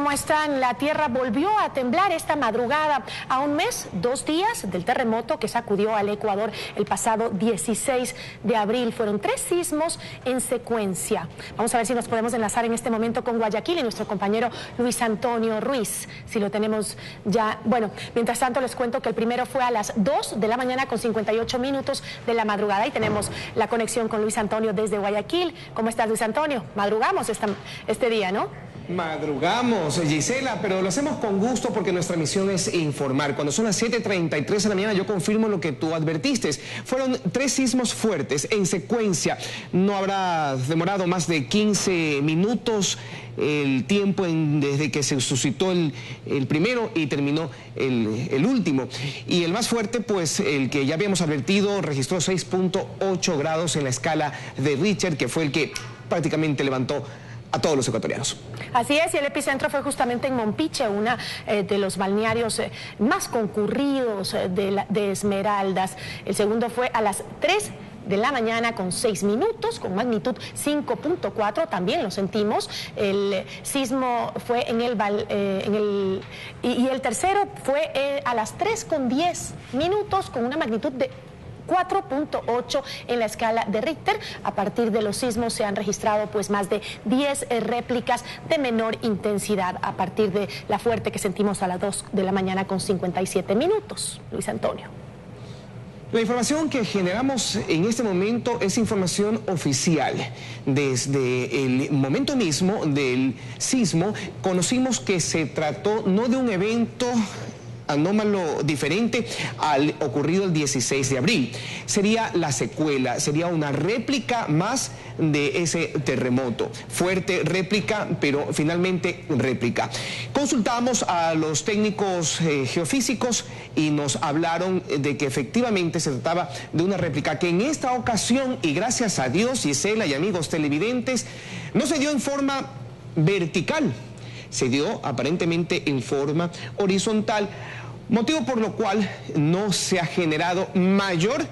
¿Cómo están? La tierra volvió a temblar esta madrugada, a un mes, 2 días del terremoto que sacudió al Ecuador el pasado 16 de abril. Fueron 3 sismos en secuencia. Vamos a ver si nos podemos enlazar en este momento con Guayaquil y nuestro compañero Luis Antonio Ruiz, si lo tenemos ya. Bueno, mientras tanto les cuento que el primero fue a las 2 de la mañana con 58 minutos de la madrugada y tenemos la conexión con Luis Antonio desde Guayaquil. ¿Cómo estás, Luis Antonio? Madrugamos este día, ¿no? Madrugamos, Gisela, pero lo hacemos con gusto porque nuestra misión es informar. Cuando son las 7:33 de la mañana yo confirmo lo que tú advertiste. Fueron 3 sismos fuertes en secuencia. No habrá demorado más de 15 minutos el tiempo desde que se suscitó el primero y terminó el último. Y el más fuerte, pues el que ya habíamos advertido, registró 6.8 grados en la escala de Richter, que fue el que prácticamente levantó a todos los ecuatorianos. Así es, y el epicentro fue justamente en Mompiche, una de los balnearios más concurridos de Esmeraldas. El segundo fue a las 3 de la mañana con 6 minutos, con magnitud 5.4, también lo sentimos. El sismo fue y el tercero fue a las 3 con 10 minutos, con una magnitud de 4.8 en la escala de Richter. A partir de los sismos se han registrado pues más de 10 réplicas de menor intensidad a partir de la fuerte que sentimos a las 2 de la mañana con 57 minutos. Luis Antonio. La información que generamos en este momento es información oficial. Desde el momento mismo del sismo conocimos que se trató no de un evento anómalo diferente al ocurrido el 16 de abril. Sería la secuela, sería una réplica más de ese terremoto. Fuerte réplica, pero finalmente réplica. Consultamos a los técnicos geofísicos y nos hablaron de que efectivamente se trataba de una réplica que en esta ocasión, y gracias a Dios, Gisela y amigos televidentes, no se dio en forma vertical, se dio aparentemente en forma horizontal, motivo por lo cual no se ha generado mayor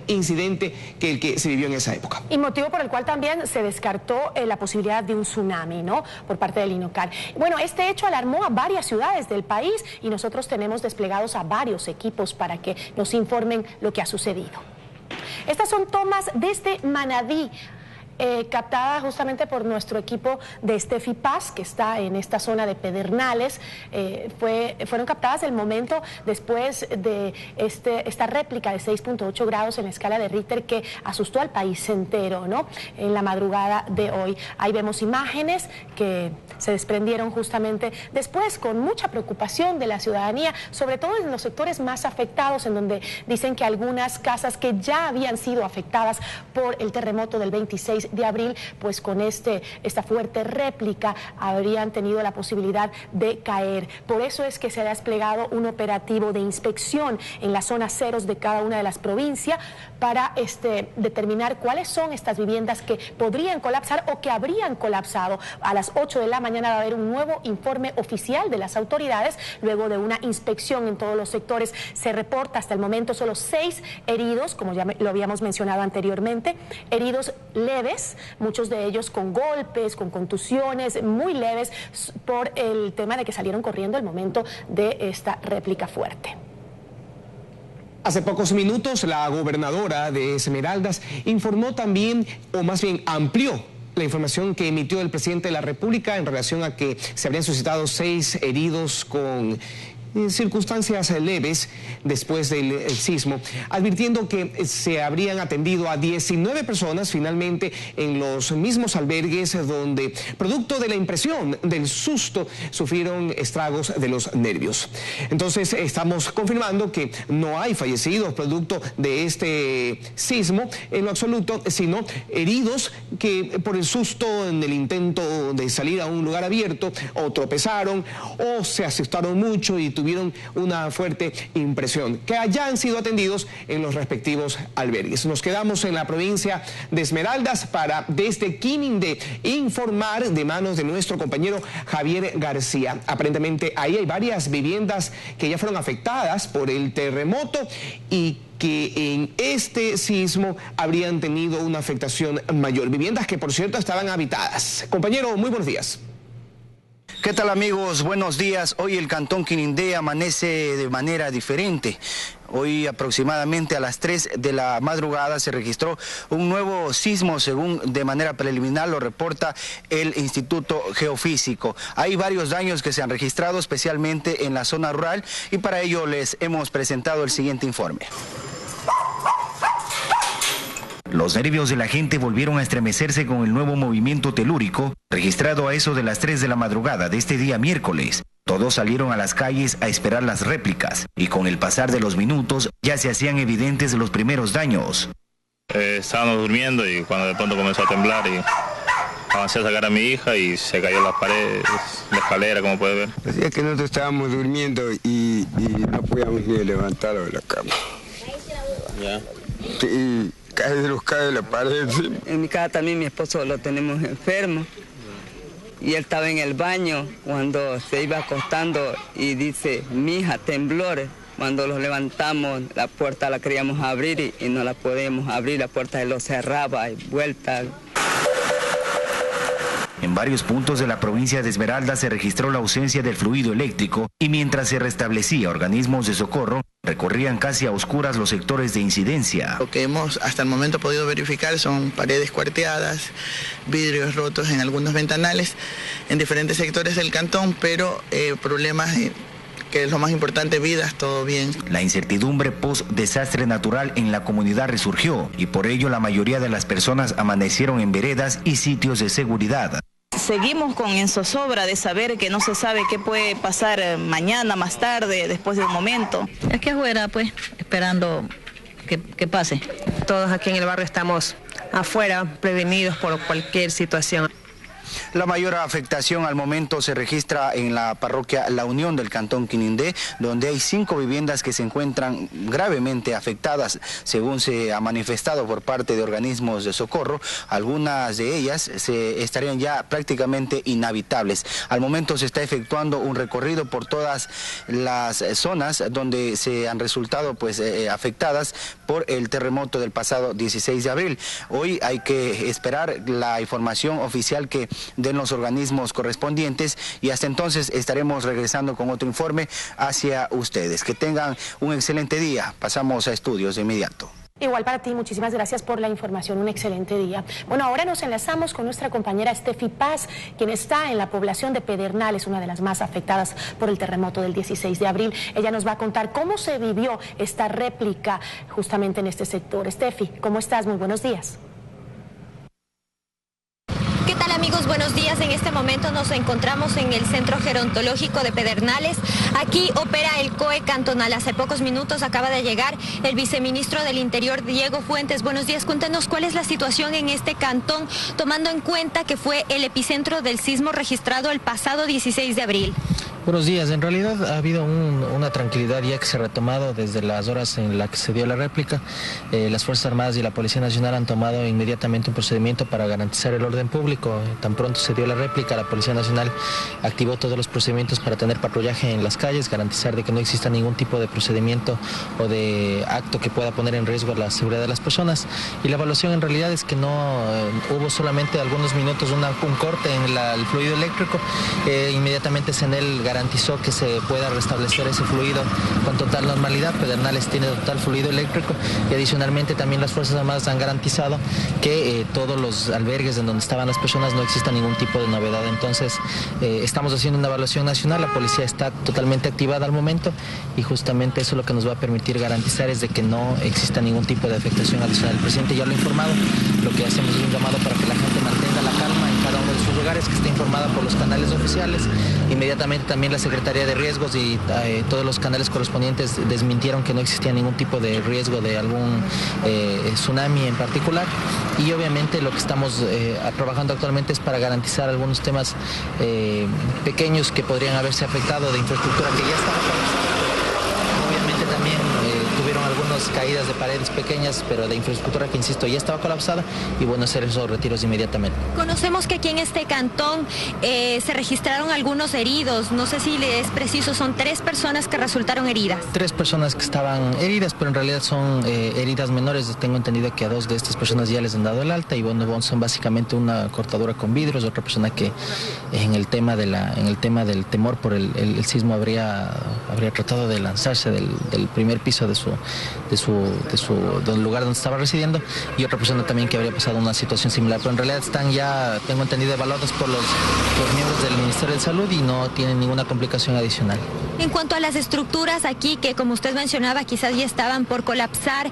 incidente que el que se vivió en esa época. Y motivo por el cual también se descartó la posibilidad de un tsunami, ¿no?, por parte del INOCAR. Bueno, este hecho alarmó a varias ciudades del país y nosotros tenemos desplegados a varios equipos para que nos informen lo que ha sucedido. Estas son tomas desde Manabí, captada justamente por nuestro equipo de Steffi Paz, que está en esta zona de Pedernales. Fueron captadas el momento después de esta réplica de 6.8 grados en la escala de Richter que asustó al país entero, ¿no?, en la madrugada de hoy. Ahí vemos imágenes que se desprendieron justamente después con mucha preocupación de la ciudadanía, sobre todo en los sectores más afectados, en donde dicen que algunas casas que ya habían sido afectadas por el terremoto del 26 de abril, pues con esta fuerte réplica habrían tenido la posibilidad de caer. Por eso es que se ha desplegado un operativo de inspección en las zonas ceros de cada una de las provincias para determinar cuáles son estas viviendas que podrían colapsar o que habrían colapsado. A las 8 de la mañana va a haber un nuevo informe oficial de las autoridades. Luego de una inspección en todos los sectores, se reporta hasta el momento solo 6 heridos, como ya lo habíamos mencionado anteriormente, heridos leves, muchos de ellos con golpes, con contusiones muy leves por el tema de que salieron corriendo al momento de esta réplica fuerte. Hace pocos minutos la gobernadora de Esmeraldas informó también, o más bien amplió, la información que emitió el presidente de la República en relación a que se habrían suscitado 6 heridos con circunstancias leves después del sismo, advirtiendo que se habrían atendido a 19 personas finalmente en los mismos albergues donde, producto de la impresión, del susto, sufrieron estragos de los nervios. Entonces estamos confirmando que no hay fallecidos producto de este sismo en lo absoluto, sino heridos que por el susto en el intento de salir a un lugar abierto o tropezaron o se asustaron mucho y tuvieron una fuerte impresión, que ya han sido atendidos en los respectivos albergues. Nos quedamos en la provincia de Esmeraldas para desde Quinindé informar de manos de nuestro compañero Javier García. Aparentemente ahí hay varias viviendas que ya fueron afectadas por el terremoto y que en este sismo habrían tenido una afectación mayor. Viviendas que, por cierto, estaban habitadas. Compañero, muy buenos días. ¿Qué tal, amigos? Buenos días. Hoy el Cantón Quinindé amanece de manera diferente. Hoy aproximadamente a las 3 de la madrugada se registró un nuevo sismo, según de manera preliminar lo reporta el Instituto Geofísico. Hay varios daños que se han registrado, especialmente en la zona rural, y para ello les hemos presentado el siguiente informe. Los nervios de la gente volvieron a estremecerse con el nuevo movimiento telúrico, registrado a eso de las 3 de la madrugada de este día miércoles. Todos salieron a las calles a esperar las réplicas, y con el pasar de los minutos ya se hacían evidentes los primeros daños. Estábamos durmiendo y cuando de pronto comenzó a temblar y avancé a sacar a mi hija y se cayó las paredes, la escalera, como puede ver. Así es que nosotros estábamos durmiendo y no podíamos ni levantarlo de la cama. Ya. Y cae la pared. Sí. En mi casa también mi esposo lo tenemos enfermo y él estaba en el baño cuando se iba acostando y dice, mi hija, temblores. Cuando los levantamos, la puerta la queríamos abrir y no la podemos abrir, la puerta se lo cerraba y vuelta. En varios puntos de la provincia de Esmeraldas se registró la ausencia del fluido eléctrico y mientras se restablecía, organismos de socorro recorrían casi a oscuras los sectores de incidencia. Lo que hemos hasta el momento podido verificar son paredes cuarteadas, vidrios rotos en algunos ventanales en diferentes sectores del cantón, pero problemas que es lo más importante, vidas, todo bien. La incertidumbre post-desastre natural en la comunidad resurgió y por ello la mayoría de las personas amanecieron en veredas y sitios de seguridad. Seguimos con en zozobra de saber que no se sabe qué puede pasar mañana, más tarde, después de un momento. Aquí afuera, pues, esperando que pase. Todos aquí en el barrio estamos afuera, prevenidos por cualquier situación. La mayor afectación al momento se registra en la parroquia La Unión del Cantón Quinindé, donde hay 5 viviendas que se encuentran gravemente afectadas, según se ha manifestado por parte de organismos de socorro. Algunas de ellas estarían ya prácticamente inhabitables. Al momento se está efectuando un recorrido por todas las zonas donde se han resultado afectadas por el terremoto del pasado 16 de abril. Hoy hay que esperar la información oficial que den los organismos correspondientes y hasta entonces estaremos regresando con otro informe hacia ustedes. Que tengan un excelente día. Pasamos a estudios de inmediato. Igual para ti, muchísimas gracias por la información, un excelente día. Bueno, ahora nos enlazamos con nuestra compañera Steffi Paz, quien está en la población de Pedernales, una de las más afectadas por el terremoto del 16 de abril. Ella nos va a contar cómo se vivió esta réplica justamente en este sector. Steffi, ¿cómo estás? Muy buenos días. ¿Qué tal, amigos? Buenos días. En este momento nos encontramos en el Centro Gerontológico de Pedernales. Aquí opera el COE cantonal. Hace pocos minutos acaba de llegar el viceministro del Interior, Diego Fuentes. Buenos días. Cuéntenos cuál es la situación en este cantón, tomando en cuenta que fue el epicentro del sismo registrado el pasado 16 de abril. Buenos días. En realidad ha habido una tranquilidad ya que se ha retomado desde las horas en las que se dio la réplica. Las Fuerzas Armadas y la Policía Nacional han tomado inmediatamente un procedimiento para garantizar el orden público. Tan pronto se dio la réplica, la Policía Nacional activó todos los procedimientos para tener patrullaje en las calles, garantizar de que no exista ningún tipo de procedimiento o de acto que pueda poner en riesgo la seguridad de las personas. Y la evaluación en realidad es que no hubo solamente algunos minutos un corte en el fluido eléctrico. Inmediatamente CENEL garantizó que se pueda restablecer ese fluido con total normalidad. Pedernales tiene total fluido eléctrico y adicionalmente también las Fuerzas Armadas han garantizado que todos los albergues en donde estaban las personas no exista ningún tipo de novedad. Entonces estamos haciendo una evaluación nacional, la policía está totalmente activada al momento y justamente eso lo que nos va a permitir garantizar es de que no exista ningún tipo de afectación adicional. El presidente ya lo ha informado, lo que hacemos es un llamado para que la gente mantenga la calma en cada uno de sus lugares, que esté informada por los canales oficiales. Inmediatamente también la Secretaría de Riesgos y todos los canales correspondientes desmintieron que no existía ningún tipo de riesgo de algún tsunami en particular y obviamente lo que estamos trabajando actualmente es para garantizar algunos temas pequeños que podrían haberse afectado de infraestructura que ya estaba colapsada. Obviamente también tuvieron algunos algunas caídas de paredes pequeñas, pero de infraestructura que, insisto, ya estaba colapsada, y bueno, hacer esos retiros inmediatamente. Conocemos que aquí en este cantón se registraron algunos heridos, no sé si es preciso, son 3 personas que resultaron heridas. 3 personas que estaban heridas, pero en realidad son heridas menores. Tengo entendido que a 2 de estas personas ya les han dado el alta, y bueno, son básicamente una cortadura con vidrios, otra persona que en el tema del temor por el sismo habría tratado de lanzarse del primer piso del lugar donde estaba residiendo, y otra persona también que habría pasado una situación similar, pero en realidad están ya, tengo entendido, evaluados por los miembros del Ministerio de Salud y no tienen ninguna complicación adicional. En cuanto a las estructuras aquí, que como usted mencionaba, quizás ya estaban por colapsar,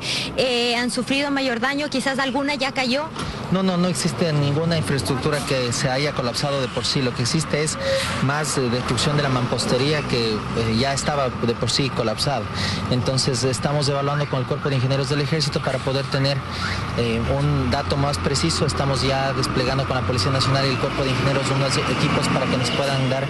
han sufrido mayor daño, quizás alguna ya cayó. No existe ninguna infraestructura que se haya colapsado de por sí. Lo que existe es más destrucción de la mampostería, que ya estaba de por sí colapsada. Entonces estamos evaluando con el Cuerpo de Ingenieros del Ejército para poder tener un dato más preciso. Estamos ya desplegando con la Policía Nacional y el Cuerpo de Ingenieros unos equipos para que nos puedan dar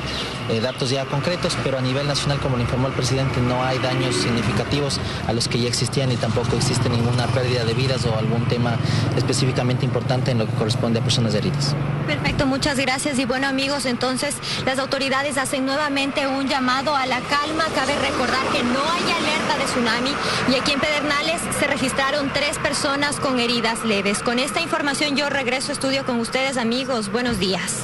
datos ya concretos, pero a nivel nacional, como lo informó el presidente, no hay daños significativos a los que ya existían, y tampoco existe ninguna pérdida de vidas o algún tema específicamente importante en lo que corresponde a personas heridas. Perfecto, muchas gracias. Y bueno, amigos, entonces las autoridades hacen nuevamente un llamado a la calma. Cabe recordar que no hay alerta de tsunami, y aquí en Pedernales se registraron 3 personas con heridas leves. Con esta información yo regreso a estudio con ustedes, amigos. Buenos días.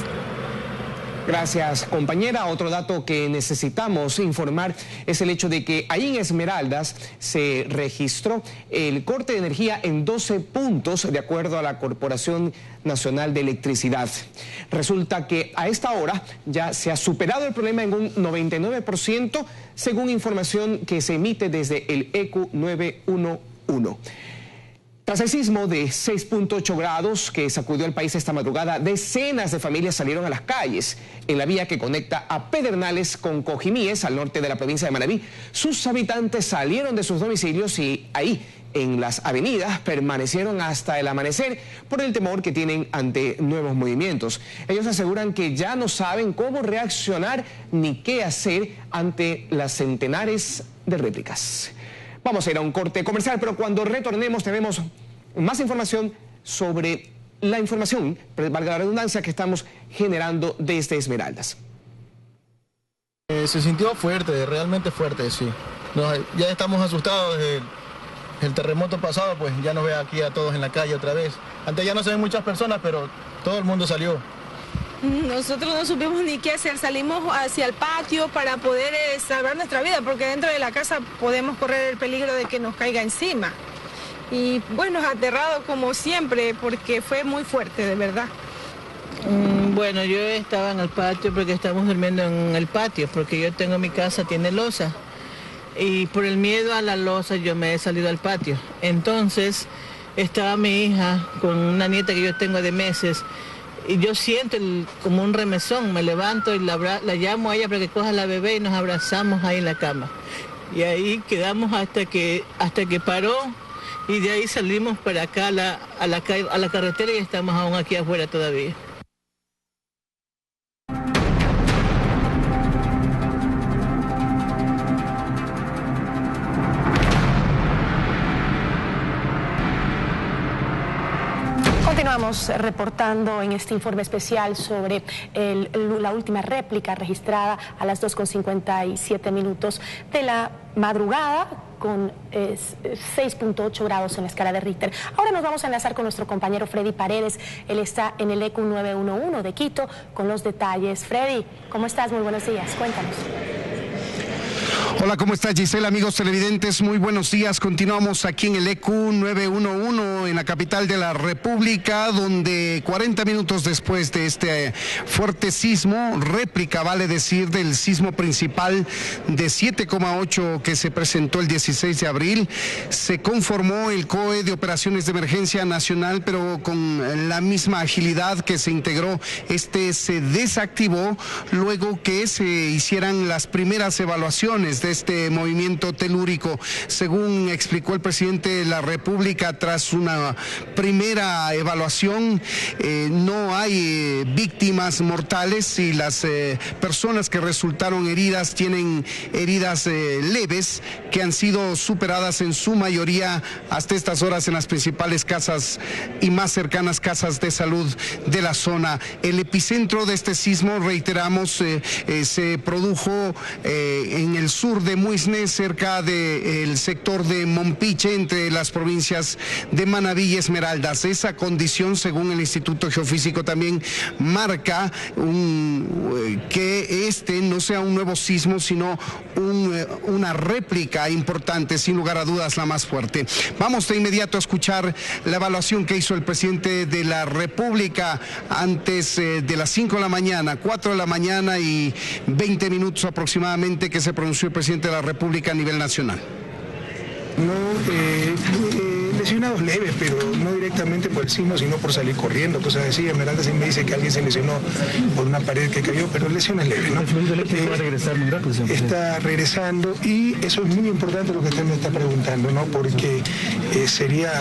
Gracias, compañera. Otro dato que necesitamos informar es el hecho de que ahí en Esmeraldas se registró el corte de energía en 12 puntos, de acuerdo a la Corporación Nacional de Electricidad. Resulta que a esta hora ya se ha superado el problema en un 99%, según información que se emite desde el ECU 911. Tras el sismo de 6.8 grados que sacudió el país esta madrugada, decenas de familias salieron a las calles en la vía que conecta a Pedernales con Cojimíes, al norte de la provincia de Manabí. Sus habitantes salieron de sus domicilios y ahí, en las avenidas, permanecieron hasta el amanecer por el temor que tienen ante nuevos movimientos. Ellos aseguran que ya no saben cómo reaccionar ni qué hacer ante las centenares de réplicas. Vamos a ir a un corte comercial, pero cuando retornemos tenemos más información sobre la información, valga la redundancia, que estamos generando desde Esmeraldas. Se sintió fuerte, realmente fuerte, sí. Ya estamos asustados desde el terremoto pasado, pues ya nos ve aquí a todos en la calle otra vez. Antes ya no se ven muchas personas, pero todo el mundo salió. Nosotros no supimos ni qué hacer, salimos hacia el patio para poder salvar nuestra vida, porque dentro de la casa podemos correr el peligro de que nos caiga encima. Y bueno, aterrado como siempre, porque fue muy fuerte, de verdad. Bueno, yo estaba en el patio porque estamos durmiendo en el patio, porque yo tengo mi casa, tiene losa. Y por el miedo a la losa yo me he salido al patio. Entonces estaba mi hija con una nieta que yo tengo de meses, y yo siento como un remesón, me levanto y la llamo a ella para que coja a la bebé y nos abrazamos ahí en la cama. Y ahí quedamos hasta que paró, y de ahí salimos para acá a la carretera, y estamos aún aquí afuera todavía. Continuamos reportando en este informe especial sobre la última réplica registrada a las 2:57 de la madrugada con 6.8 grados en la escala de Richter. Ahora nos vamos a enlazar con nuestro compañero Freddy Paredes. Él está en el ECU 911 de Quito con los detalles. Freddy, ¿cómo estás? Muy buenos días. Cuéntanos. Hola, ¿cómo estás, Gisela? Amigos televidentes, muy buenos días. Continuamos aquí en el ECU 911 en la capital de la República, donde 40 minutos después de este fuerte sismo, réplica vale decir del sismo principal de 7,8 que se presentó el 16 de abril, se conformó el COE de Operaciones de Emergencia Nacional, pero con la misma agilidad que se integró, se desactivó luego que se hicieran las primeras evaluaciones de este movimiento telúrico. Según explicó el presidente de la República, tras una primera evaluación, no hay víctimas mortales y las personas que resultaron heridas tienen heridas leves que han sido superadas en su mayoría hasta estas horas en las principales casas y más cercanas casas de salud de la zona. El epicentro de este sismo, reiteramos, se produjo en el sur de Muisne, cerca del sector de Mompiche, entre las provincias de Manabí y Esmeraldas. Esa condición, según el Instituto Geofísico, también marca que este no sea un nuevo sismo, sino una réplica importante, sin lugar a dudas la más fuerte. Vamos de inmediato a escuchar la evaluación que hizo el presidente de la República antes de las 5 de la mañana, 4 de la mañana y 20 minutos aproximadamente, que se pronunció el presidente de la República a nivel nacional. Lesionados leves, pero no directamente por el sismo, sino por salir corriendo, cosas así. Esmeralda sí me dice que alguien se lesionó por una pared que cayó, pero lesiones leves, ¿no? ¿El fluido eléctrico va a regresar muy rápido? Está regresando, y eso es muy importante lo que usted me está preguntando, ¿no? Porque sería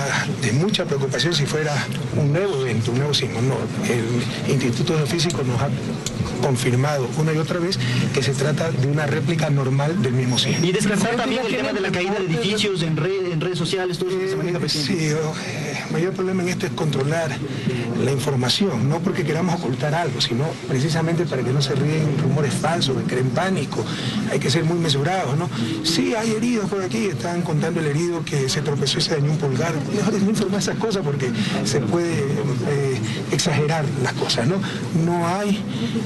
de mucha preocupación si fuera un nuevo evento, un nuevo sismo. No, el Instituto Geofísico nos ha confirmado una y otra vez que se trata de una réplica normal del mismo sismo. Y descartar también el tema de la caída de edificios en redes sociales, todo eso que se maneja, presidente. Sí, el mayor problema en esto es controlar la información, no porque queramos ocultar algo, sino precisamente para que no se ríen rumores falsos, que creen pánico. Hay que ser muy mesurados, ¿no? Sí, hay heridos por aquí, estaban contando el herido que se tropezó y se dañó un pulgar. Mejor es no informar esas cosas porque se puede exagerar las cosas, ¿no? No hay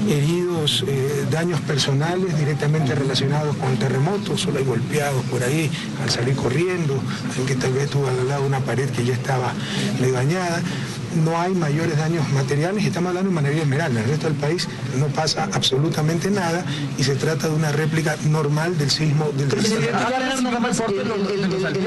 heridos, daños personales directamente relacionados con el terremoto, solo hay golpeados por ahí al salir corriendo, que tal vez tuvo al lado una pared que ya estaba medio dañada. No hay mayores daños materiales, estamos hablando de Manabí Esmeralda. En el resto del país no pasa absolutamente nada y se trata de una réplica normal del sismo del el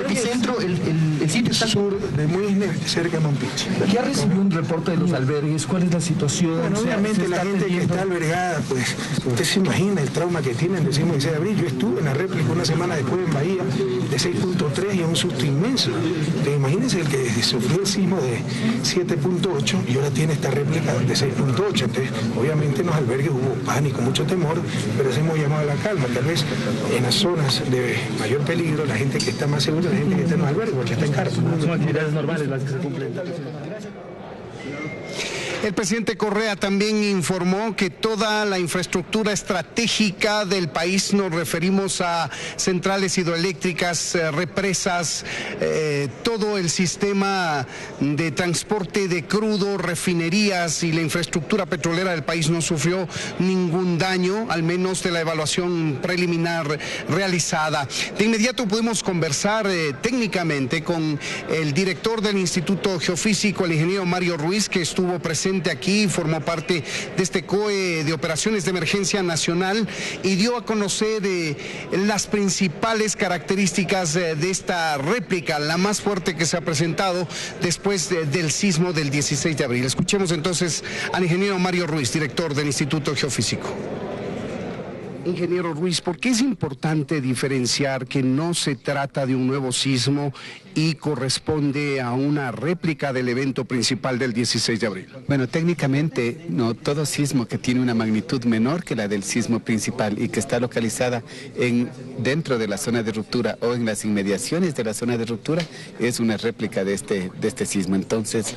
epicentro, el sitio está sur de Muisne, cerca de Mompiche. ¿Ya recibió un reporte de los albergues? ¿Cuál es la situación? Bueno, obviamente la gente que está albergada, pues usted se imagina el trauma que tienen del sismo 16 de abril. Yo estuve en la réplica una semana después en Bahía de 6.3 y es un susto inmenso. Entonces, imagínense el que sufrió el sismo de 7.8 y ahora tiene esta réplica de 6.8. Entonces, obviamente en los albergues hubo pánico, mucho temor, pero hemos llamado a la calma. Tal vez en las zonas de mayor peligro, la gente que está más segura, la gente que está en los albergues, porque está en carpa. Son actividades normales las que se cumplen. El presidente Correa también informó que toda la infraestructura estratégica del país, nos referimos a centrales hidroeléctricas, represas, todo el sistema de transporte de crudo, refinerías y la infraestructura petrolera del país no sufrió ningún daño, al menos de la evaluación preliminar realizada. De inmediato pudimos conversar técnicamente con el director del Instituto Geofísico, el ingeniero Mario Ruiz, que estuvo presente aquí, formó parte de este COE de Operaciones de Emergencia Nacional y dio a conocer las principales características de esta réplica, la más fuerte que se ha presentado después del sismo del 16 de abril. Escuchemos entonces al ingeniero Mario Ruiz, director del Instituto Geofísico. Ingeniero Ruiz, ¿por qué es importante diferenciar que no se trata de un nuevo sismo y corresponde a una réplica del evento principal del 16 de abril? Bueno, técnicamente, no todo sismo que tiene una magnitud menor que la del sismo principal y que está localizada dentro de la zona de ruptura o en las inmediaciones de la zona de ruptura es una réplica de este sismo. Entonces,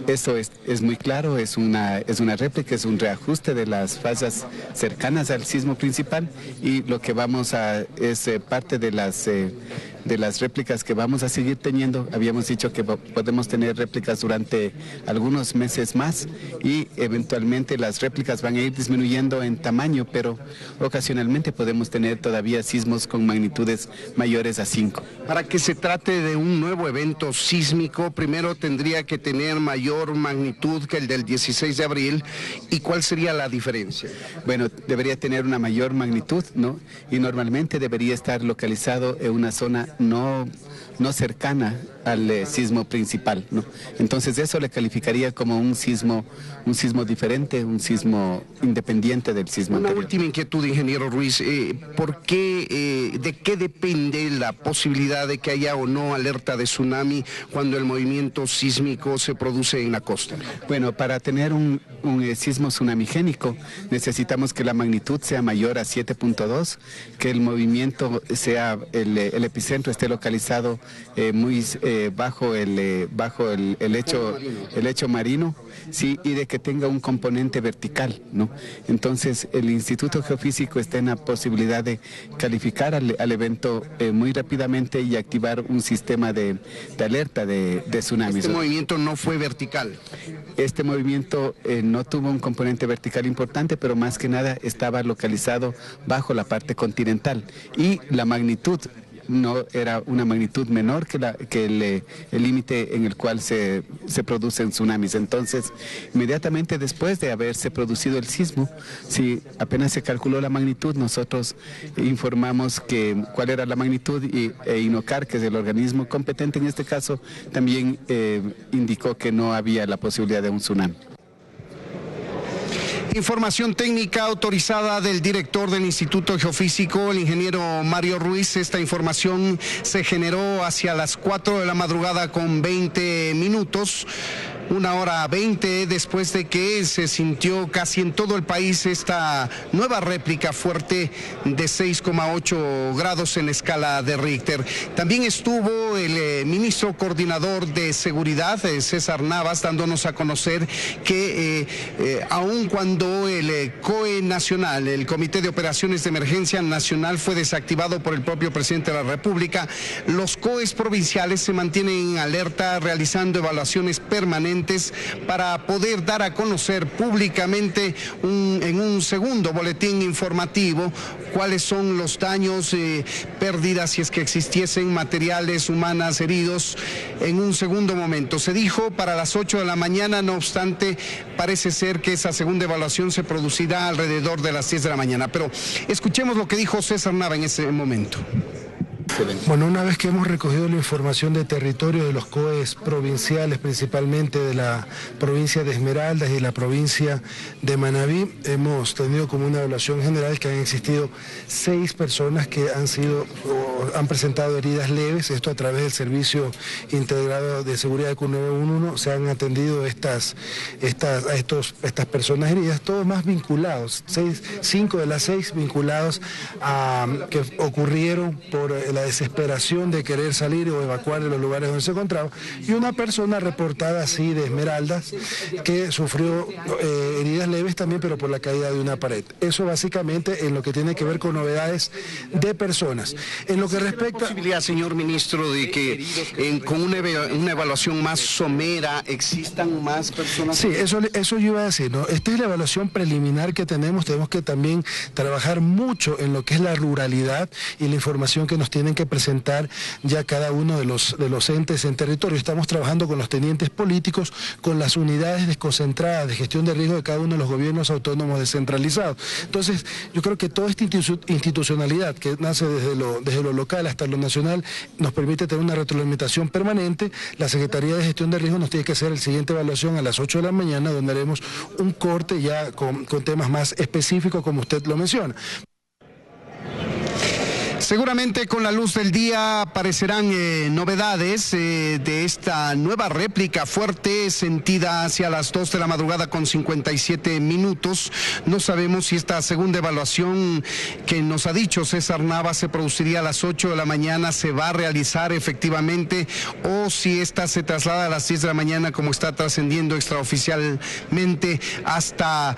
eso es muy claro, es una réplica, es un reajuste de las fallas cercanas al sismo principal y lo que vamos a es parte de las réplicas que vamos a seguir teniendo. Habíamos dicho que podemos tener réplicas durante algunos meses más y eventualmente las réplicas van a ir disminuyendo en tamaño, pero ocasionalmente podemos tener todavía sismos con magnitudes mayores a 5. Para que se trate de un nuevo evento sísmico, primero tendría que tener mayor magnitud que el del 16 de abril. ¿Y cuál sería la diferencia? Bueno, debería tener una mayor magnitud, ¿no? Y normalmente debería estar localizado en una zona no cercana al sismo principal, ¿no? Entonces eso le calificaría como un sismo diferente, un sismo independiente del sismo anterior. Una última inquietud, ingeniero Ruiz, ¿por qué, de qué depende la posibilidad de que haya o no alerta de tsunami cuando el movimiento sísmico se produce en la costa? Bueno, para tener un sismo tsunamigénico necesitamos que la magnitud sea mayor a 7.2, que el movimiento sea, el epicentro esté localizado muy bajo el lecho marino, sí, y de que tenga un componente vertical, ¿no? Entonces el Instituto Geofísico está en la posibilidad de calificar al evento muy rápidamente y activar un sistema de alerta de tsunamis. Este movimiento no fue vertical. Este movimiento no tuvo un componente vertical importante, pero más que nada estaba localizado bajo la parte continental y la magnitud no era una magnitud menor que el límite en el cual se producen tsunamis. Entonces, inmediatamente después de haberse producido el sismo, si apenas se calculó la magnitud, nosotros informamos cuál era la magnitud e INOCAR, que es el organismo competente en este caso, también indicó que no había la posibilidad de un tsunami. Información técnica autorizada del director del Instituto Geofísico, el ingeniero Mario Ruiz. Esta información se generó hacia las 4 de la madrugada con 20 minutos. 1:20 después de que se sintió casi en todo el país esta nueva réplica fuerte de 6,8 grados en escala de Richter. También estuvo el ministro coordinador de Seguridad, César Navas, dándonos a conocer que aun cuando el COE nacional, el Comité de Operaciones de Emergencia Nacional, fue desactivado por el propio presidente de la República, los COEs provinciales se mantienen en alerta, realizando evaluaciones permanentes para poder dar a conocer públicamente en un segundo boletín informativo cuáles son los daños, pérdidas, si es que existiesen, materiales, humanas, heridos, en un segundo momento. Se dijo para las 8 de la mañana, no obstante, parece ser que esa segunda evaluación se producirá alrededor de las 10 de la mañana. Pero escuchemos lo que dijo César Nava en ese momento. Bueno, una vez que hemos recogido la información de territorio de los COEs provinciales, principalmente de la provincia de Esmeraldas y la provincia de Manabí, hemos tenido como una evaluación general que han existido 6 personas que han presentado heridas leves. Esto a través del Servicio Integrado de Seguridad de Q911 se han atendido estas personas heridas, todos más vinculados, 5 de las 6 vinculados a que ocurrieron por la desesperación de querer salir o evacuar de los lugares donde se encontraba, y una persona reportada así de Esmeraldas que sufrió heridas leves también, pero por la caída de una pared. Eso básicamente en lo que tiene que ver con novedades de personas. En lo que respecta... ¿Hay posibilidad, señor ministro, de que con una evaluación más somera existan más personas? Sí, eso yo iba a decir, ¿no? Esta es la evaluación preliminar que tenemos que también trabajar mucho en lo que es la ruralidad y la información que nos tienen que presentar ya cada uno de los entes en territorio. Estamos trabajando con los tenientes políticos, con las unidades desconcentradas de gestión de riesgo de cada uno de los gobiernos autónomos descentralizados. Entonces, yo creo que toda esta institucionalidad que nace desde lo local hasta lo nacional nos permite tener una retroalimentación permanente. La Secretaría de Gestión de Riesgo nos tiene que hacer el siguiente evaluación a las 8 de la mañana, donde haremos un corte ya con temas más específicos, como usted lo menciona. Seguramente con la luz del día aparecerán novedades de esta nueva réplica fuerte sentida hacia las 2 de la madrugada con 57 minutos. No sabemos si esta segunda evaluación que nos ha dicho César Nava se produciría a las 8 de la mañana, se va a realizar efectivamente, o si esta se traslada a las 10 de la mañana como está trascendiendo extraoficialmente, hasta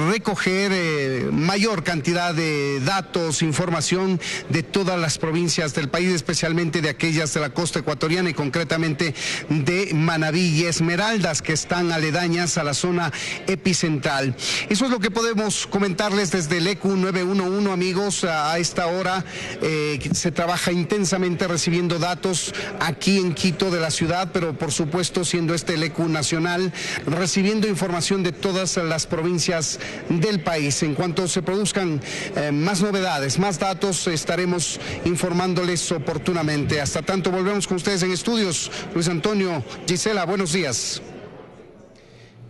recoger mayor cantidad de datos, información de todas las provincias del país, especialmente de aquellas de la costa ecuatoriana y concretamente de Manabí y Esmeraldas, que están aledañas a la zona epicentral. Eso es lo que podemos comentarles desde el ECU 911, amigos. A esta hora se trabaja intensamente recibiendo datos aquí en Quito de la ciudad, pero por supuesto, siendo este el ECU nacional, recibiendo información de todas las provincias del país. En cuanto se produzcan más novedades, más datos, estaremos estaremos informándoles oportunamente. Hasta tanto, volvemos con ustedes en estudios. Luis Antonio, Gisela, buenos días.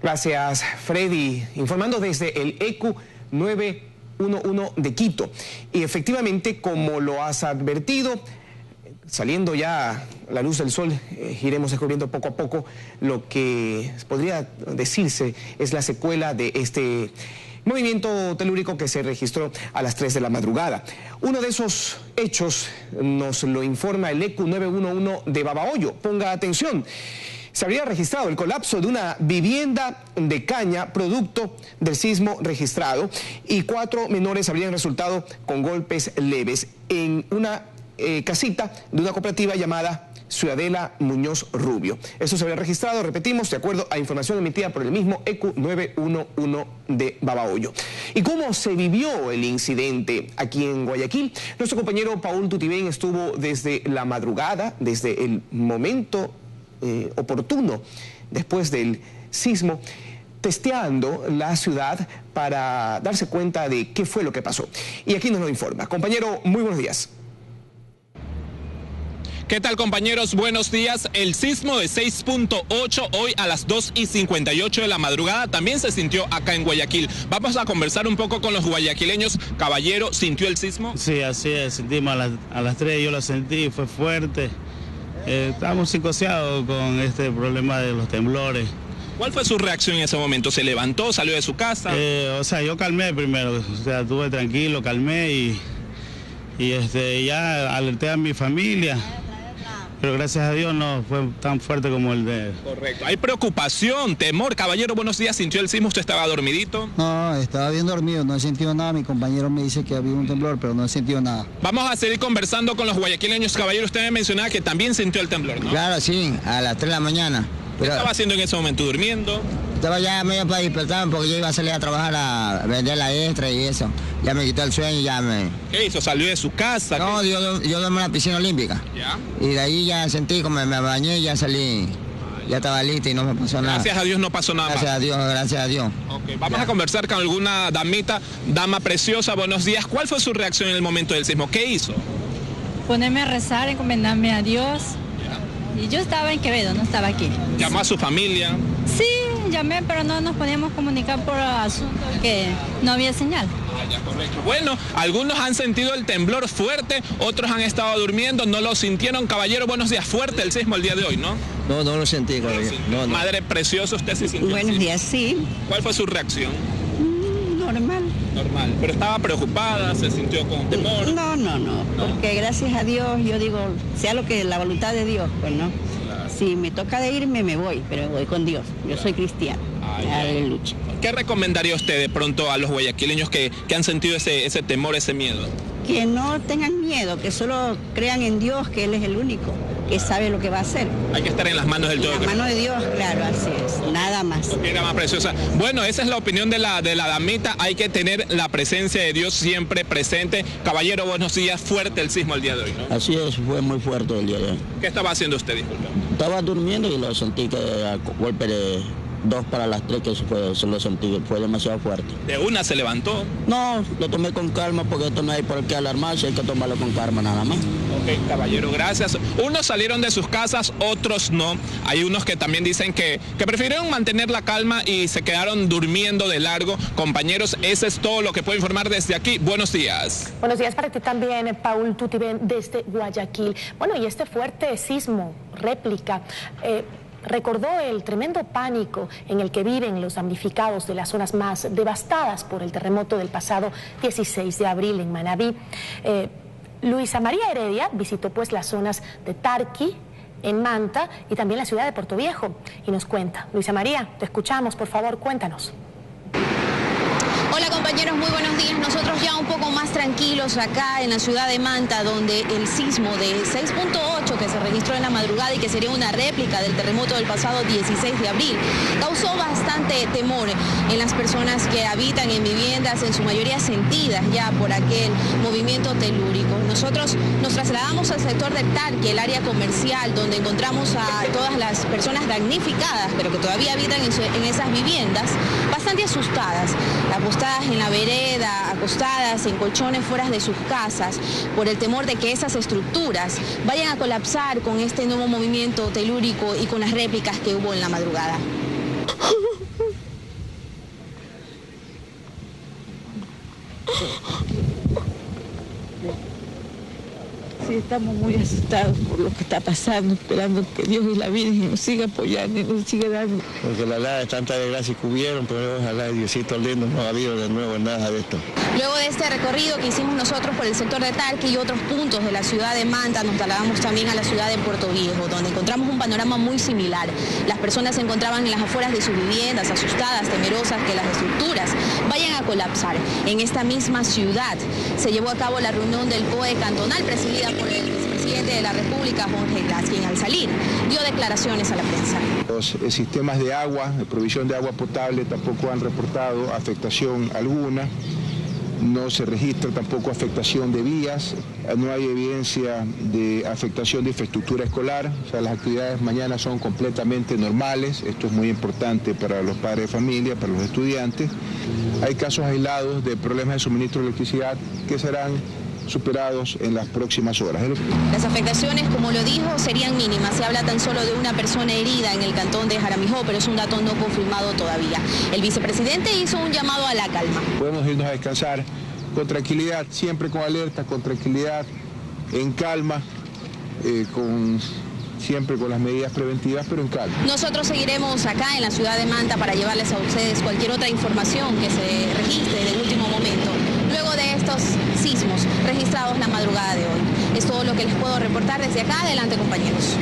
Gracias, Freddy. Informando desde el ECU 911 de Quito. Y efectivamente, como lo has advertido, saliendo ya la luz del sol, iremos descubriendo poco a poco lo que podría decirse es la secuela de este movimiento telúrico que se registró a las 3 de la madrugada. Uno de esos hechos nos lo informa el ECU 911 de Babahoyo. Ponga atención. Se habría registrado el colapso de una vivienda de caña producto del sismo registrado y 4 menores habrían resultado con golpes leves en una casita de una cooperativa llamada Ciudadela Muñoz Rubio. Esto se habría registrado, repetimos, de acuerdo a información emitida por el mismo ECU 911 de Babahoyo. ¿Y cómo se vivió el incidente aquí en Guayaquil? Nuestro compañero Paul Tutibén estuvo desde la madrugada, desde el momento oportuno después del sismo, testeando la ciudad para darse cuenta de qué fue lo que pasó. Y aquí nos lo informa. Compañero, muy buenos días. ¿Qué tal, compañeros? Buenos días. El sismo de 6.8 hoy a las 2:58 de la madrugada también se sintió acá en Guayaquil. Vamos a conversar un poco con los guayaquileños. Caballero, ¿sintió el sismo? Sí, así es. Sentimos a las 3, yo lo sentí, fue fuerte. Estamos psicoseados con este problema de los temblores. ¿Cuál fue su reacción en ese momento? ¿Se levantó, salió de su casa? Yo calmé primero, estuve tranquilo, calmé y ya alerté a mi familia. Pero gracias a Dios no fue tan fuerte como el de... Correcto. Hay preocupación, temor. Caballero, buenos días. ¿Sintió el sismo? ¿Usted estaba dormidito? No, estaba bien dormido, no he sentido nada. Mi compañero me dice que había un temblor, pero no he sentido nada. Vamos a seguir conversando con los guayaquileños. Caballero, usted me mencionaba que también sintió el temblor, ¿no? Claro, sí, a las 3 de la mañana. ¿Qué estaba haciendo en ese momento? ¿Durmiendo? Estaba ya medio para despertarme porque yo iba a salir a trabajar a vender la extra y eso. Ya me quitó el sueño y ya me... ¿Qué hizo? ¿Salió de su casa? No, yo duermo en la piscina olímpica. ¿Ya? Y de ahí ya sentí como me bañé y ya salí. Ya estaba listo y no me pasó nada. Gracias a Dios no pasó nada. Gracias a Dios, gracias a Dios. Okay, vamos a conversar con alguna damita. Dama preciosa, buenos días. ¿Cuál fue su reacción en el momento del sismo? ¿Qué hizo? Ponerme a rezar, encomendarme a Dios. Y yo estaba en Quevedo, no estaba aquí. ¿Llamó a su familia? Sí, llamé, pero no nos podíamos comunicar por asunto que no había señal. Ya, correcto. Bueno, algunos han sentido el temblor fuerte, otros han estado durmiendo, no lo sintieron. Caballero, buenos días. Fuerte el sismo el día de hoy, ¿no? No lo sentí, caballero. No. Madre preciosa, ¿usted sí sintió? Buenos días, sí. ¿Cuál fue su reacción? Normal. Normal. ¿Pero estaba preocupada? ¿Se sintió con temor? No, porque gracias a Dios, yo digo, sea lo que la voluntad de Dios, pues, ¿no? Claro. Si me toca de irme, me voy, pero voy con Dios. Yo soy cristiana. Aleluya. ¿Qué recomendaría usted de pronto a los guayaquileños que han sentido ese temor, ese miedo? Que no tengan miedo, que solo crean en Dios, que Él es el único, que sabe lo que va a hacer. Hay que estar en las manos del todo. En las manos de Dios, claro, así es, nada más. Okay, dama preciosa. Bueno, esa es la opinión de la damita. Hay que tener la presencia de Dios siempre presente. Caballero, buenos días. Fuerte el sismo el día de hoy, ¿no? Así es, fue muy fuerte el día de hoy. ¿Qué estaba haciendo usted, disculpe? Estaba durmiendo y lo sentí que a golpe de 2 para las 3 que se lo sentí, fue demasiado fuerte. ¿De una se levantó? No, lo tomé con calma porque esto no hay por qué alarmarse, hay que tomarlo con calma nada más. Ok, caballero, gracias. Unos salieron de sus casas, otros no. Hay unos que también dicen que prefirieron mantener la calma y se quedaron durmiendo de largo. Compañeros, ese es todo lo que puedo informar desde aquí. Buenos días. Buenos días para ti también, Paul Tutibén, desde Guayaquil. Bueno, y este fuerte sismo, réplica, recordó el tremendo pánico en el que viven los damnificados de las zonas más devastadas por el terremoto del pasado 16 de abril en Manabí. Luisa María Heredia visitó pues las zonas de Tarqui, en Manta y también la ciudad de Puerto Viejo y nos cuenta. Luisa María, te escuchamos, por favor, cuéntanos. Hola compañeros, muy buenos días. Nosotros ya un poco más tranquilos acá en la ciudad de Manta, donde el sismo de 6.8 sismoso que se registró en la madrugada y que sería una réplica del terremoto del pasado 16 de abril, causó bastante temor en las personas que habitan en viviendas, en su mayoría sentidas ya por aquel movimiento telúrico. Nosotros nos trasladamos al sector del Tarque, el área comercial, donde encontramos a todas las personas damnificadas, pero que todavía habitan en esas viviendas, bastante asustadas, apostadas en la vereda, acostadas en colchones fuera de sus casas, por el temor de que esas estructuras vayan a colapsar con este nuevo movimiento telúrico y con las réplicas que hubo en la madrugada. Sí, estamos muy asustados por lo que está pasando, esperando que Dios y la Virgen nos siga apoyando y nos siga dando. Porque la verdad, tantas desgracias que hubieron, pero ojalá Diosito lindo no ha habido de nuevo nada de esto. Luego de este recorrido que hicimos nosotros por el sector de Tarque y otros puntos de la ciudad de Manta, nos trasladamos también a la ciudad de Puerto Viejo, donde encontramos un panorama muy similar. Las personas se encontraban en las afueras de sus viviendas, asustadas, temerosas que las estructuras vayan a colapsar. En esta misma ciudad se llevó a cabo la reunión del COE cantonal, presidida por el vicepresidente de la República, Jorge Glass, quien al salir dio declaraciones a la prensa. Los sistemas de agua, de provisión de agua potable, tampoco han reportado afectación alguna. No se registra tampoco afectación de vías, no hay evidencia de afectación de infraestructura escolar, o sea, las actividades mañana son completamente normales, esto es muy importante para los padres de familia, para los estudiantes. Hay casos aislados de problemas de suministro de electricidad que serán superados en las próximas horas. Las afectaciones, como lo dijo, serían mínimas. Se habla tan solo de una persona herida en el cantón de Jaramijó, pero es un dato no confirmado todavía. El vicepresidente hizo un llamado a la calma. Podemos irnos a descansar con tranquilidad, siempre con alerta, con tranquilidad, en calma, siempre con las medidas preventivas, pero en calma. Nosotros seguiremos acá en la ciudad de Manta para llevarles a ustedes cualquier otra información que se registre de último momento, luego de estos sismos registrados la madrugada de hoy. Es todo lo que les puedo reportar desde acá. Adelante, compañeros.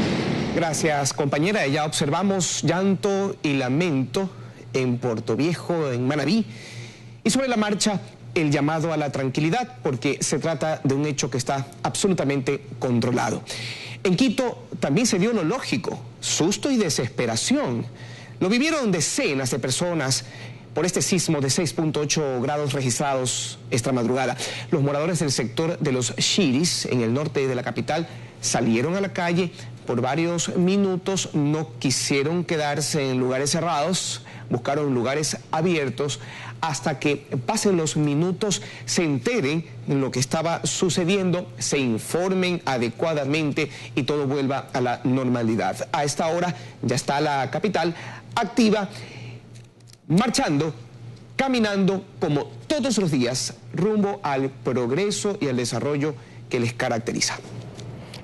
Gracias, compañera. Ya observamos llanto y lamento en Puerto Viejo, en Manabí, y sobre la marcha el llamado a la tranquilidad, porque se trata de un hecho que está absolutamente controlado. En Quito también se dio lo lógico, susto y desesperación. Lo vivieron decenas de personas por este sismo de 6.8 grados registrados esta madrugada. Los moradores del sector de los Chiris, en el norte de la capital, salieron a la calle por varios minutos, no quisieron quedarse en lugares cerrados, buscaron lugares abiertos hasta que pasen los minutos, se enteren de lo que estaba sucediendo, se informen adecuadamente y todo vuelva a la normalidad. A esta hora ya está la capital activa, marchando, caminando como todos los días rumbo al progreso y al desarrollo que les caracteriza.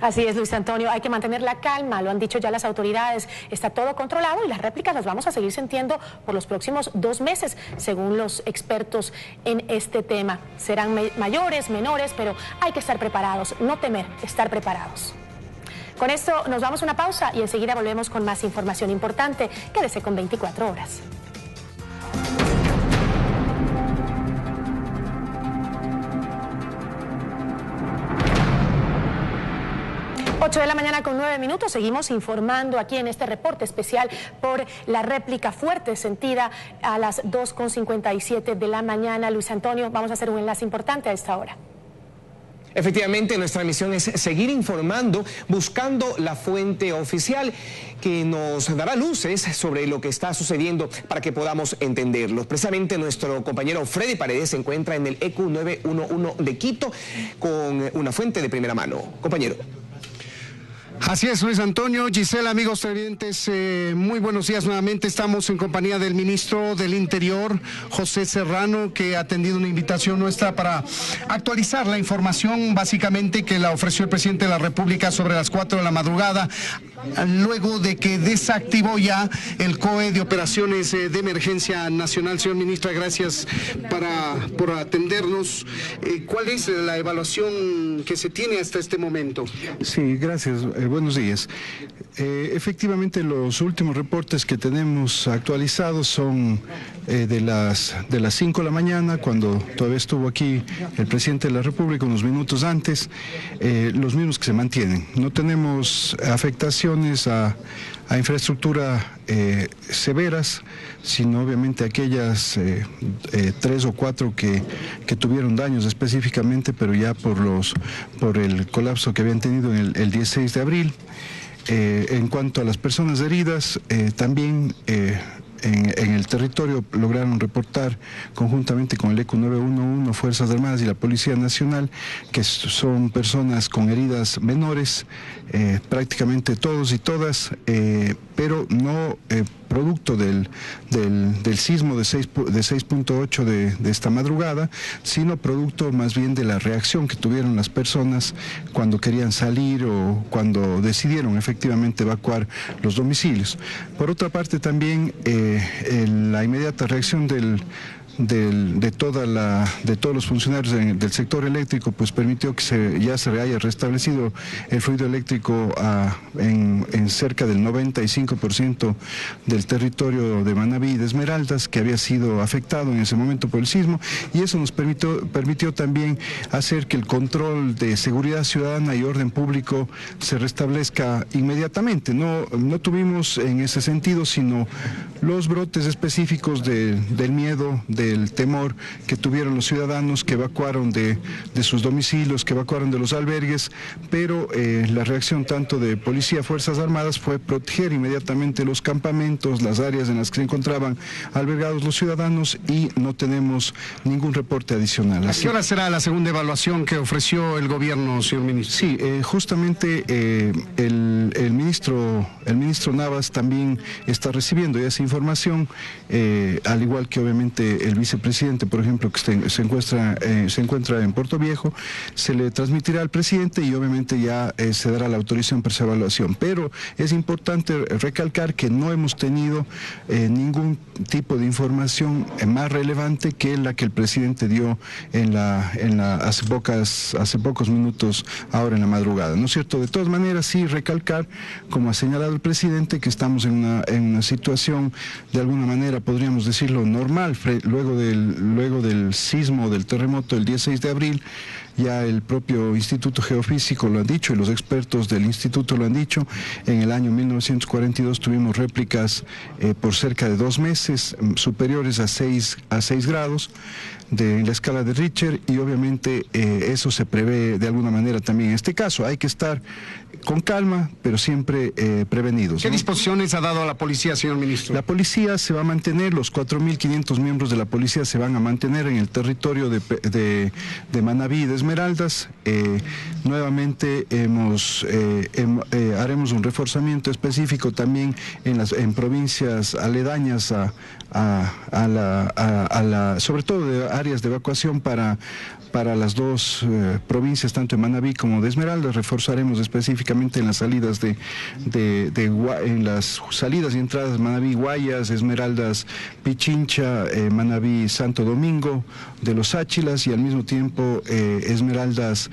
Así es, Luis Antonio, hay que mantener la calma, lo han dicho ya las autoridades, está todo controlado y las réplicas las vamos a seguir sintiendo por los próximos 2 meses, según los expertos en este tema. Serán mayores, menores, pero hay que estar preparados, no temer, estar preparados. Con esto nos vamos a una pausa y enseguida volvemos con más información importante. Quédese con 24 horas. Ocho de la mañana con 9 minutos, seguimos informando aquí en este reporte especial por la réplica fuerte sentida a las 2:57 de la mañana. Luis Antonio, vamos a hacer un enlace importante a esta hora. Efectivamente, nuestra misión es seguir informando, buscando la fuente oficial que nos dará luces sobre lo que está sucediendo para que podamos entenderlo. Precisamente nuestro compañero Freddy Paredes se encuentra en el EQ 911 de Quito con una fuente de primera mano. Compañero. Así es, Luis Antonio, Gisela, amigos televidentes, muy buenos días nuevamente. Estamos en compañía del ministro del Interior, José Serrano, que ha atendido una invitación nuestra para actualizar la información básicamente que la ofreció el presidente de la República sobre las 4 de la madrugada, luego de que desactivó ya el COE de Operaciones de Emergencia Nacional. Señor ministro, gracias por atendernos. ¿Cuál es la evaluación que se tiene hasta este momento? Sí, gracias. Buenos días. Efectivamente, los últimos reportes que tenemos actualizados son de las 5 de la mañana, cuando todavía estuvo aquí el presidente de la República, unos minutos antes, los mismos que se mantienen. No tenemos afectaciones a infraestructura severas, sino obviamente aquellas 3 o 4 que tuvieron daños específicamente, pero ya por el colapso que habían tenido en el 16 de abril. En cuanto a las personas heridas, también en el territorio lograron reportar conjuntamente con el ECU 911, Fuerzas Armadas y la Policía Nacional, que son personas con heridas menores, prácticamente todos y todas, pero no producto del sismo de 6.8 de esta madrugada, sino producto más bien de la reacción que tuvieron las personas cuando querían salir o cuando decidieron efectivamente evacuar los domicilios. Por otra parte también la inmediata reacción de todos los funcionarios del sector eléctrico, pues permitió que ya se haya restablecido el fluido eléctrico en cerca del 95% del territorio de Manabí y de Esmeraldas, que había sido afectado en ese momento por el sismo, y eso nos permitió también hacer que el control de seguridad ciudadana y orden público se restablezca inmediatamente. No tuvimos en ese sentido sino los brotes específicos del miedo, del temor que tuvieron los ciudadanos que evacuaron de sus domicilios, que evacuaron de los albergues, pero la reacción tanto de policía, Fuerzas Armadas, fue proteger inmediatamente los campamentos, las áreas en las que se encontraban albergados los ciudadanos, y no tenemos ningún reporte adicional. ¿A qué hora será la segunda evaluación que ofreció el gobierno, señor ministro? Sí, justamente el ministro Navas también está recibiendo esa información, al igual que obviamente el vicepresidente, por ejemplo, que se encuentra en Puerto Viejo, se le transmitirá al presidente y obviamente ya se dará la autorización para esa evaluación. Pero es importante recalcar que no hemos tenido ningún tipo de información más relevante que la que el presidente dio hace pocos minutos, ahora en la madrugada, ¿no es cierto? De todas maneras, sí recalcar, como ha señalado el presidente, que estamos en una situación, de alguna manera podríamos decirlo, normal, luego del sismo, del terremoto del 16 de abril. Ya el propio Instituto Geofísico lo han dicho y los expertos del instituto lo han dicho. En el año 1942 tuvimos réplicas por cerca de 2 meses superiores a 6 grados en la escala de Richter, y obviamente eso se prevé de alguna manera también en este caso. Hay que estar con calma, pero siempre prevenidos. ¿Qué disposiciones ha dado a la policía, señor ministro? La policía se va a mantener, los 4.500 miembros de la policía se van a mantener en el territorio de Manabí y de Esmeraldas. Nuevamente haremos un reforzamiento específico también en provincias aledañas sobre todo de áreas de evacuación para las dos provincias, tanto de Manabí como de Esmeraldas. Reforzaremos específicamente en las salidas en las salidas y entradas Manabí Guayas, Esmeraldas Pichincha, Manabí Santo Domingo de los Áchilas, y al mismo tiempo Esmeraldas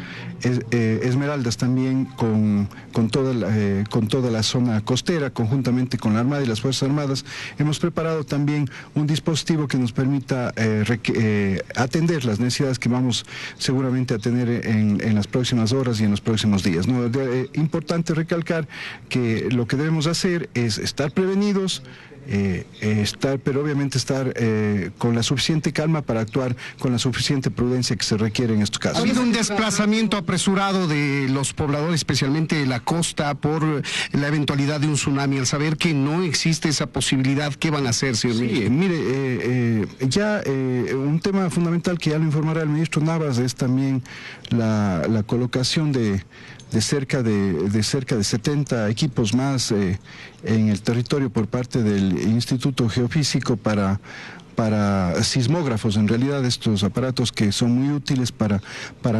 también con toda la zona costera, conjuntamente con la Armada y las Fuerzas Armadas. Hemos preparado también un dispositivo que nos permita atender las necesidades que vamos seguramente a tener en las próximas horas y en los próximos días, ¿no? Importante recalcar que lo que debemos hacer es estar prevenidos, pero obviamente estar con la suficiente calma para actuar con la suficiente prudencia que se requiere en estos casos. ¿Ha habido un desplazamiento apresurado de los pobladores, especialmente de la costa, por la eventualidad de un tsunami? Al saber que no existe esa posibilidad, ¿qué van a hacer, señor ministro? Mire, un tema fundamental que ya lo informará el ministro Navas es también la colocación de cerca de 70 equipos más en el territorio por parte del Instituto Geofísico para sismógrafos. En realidad, estos aparatos que son muy útiles para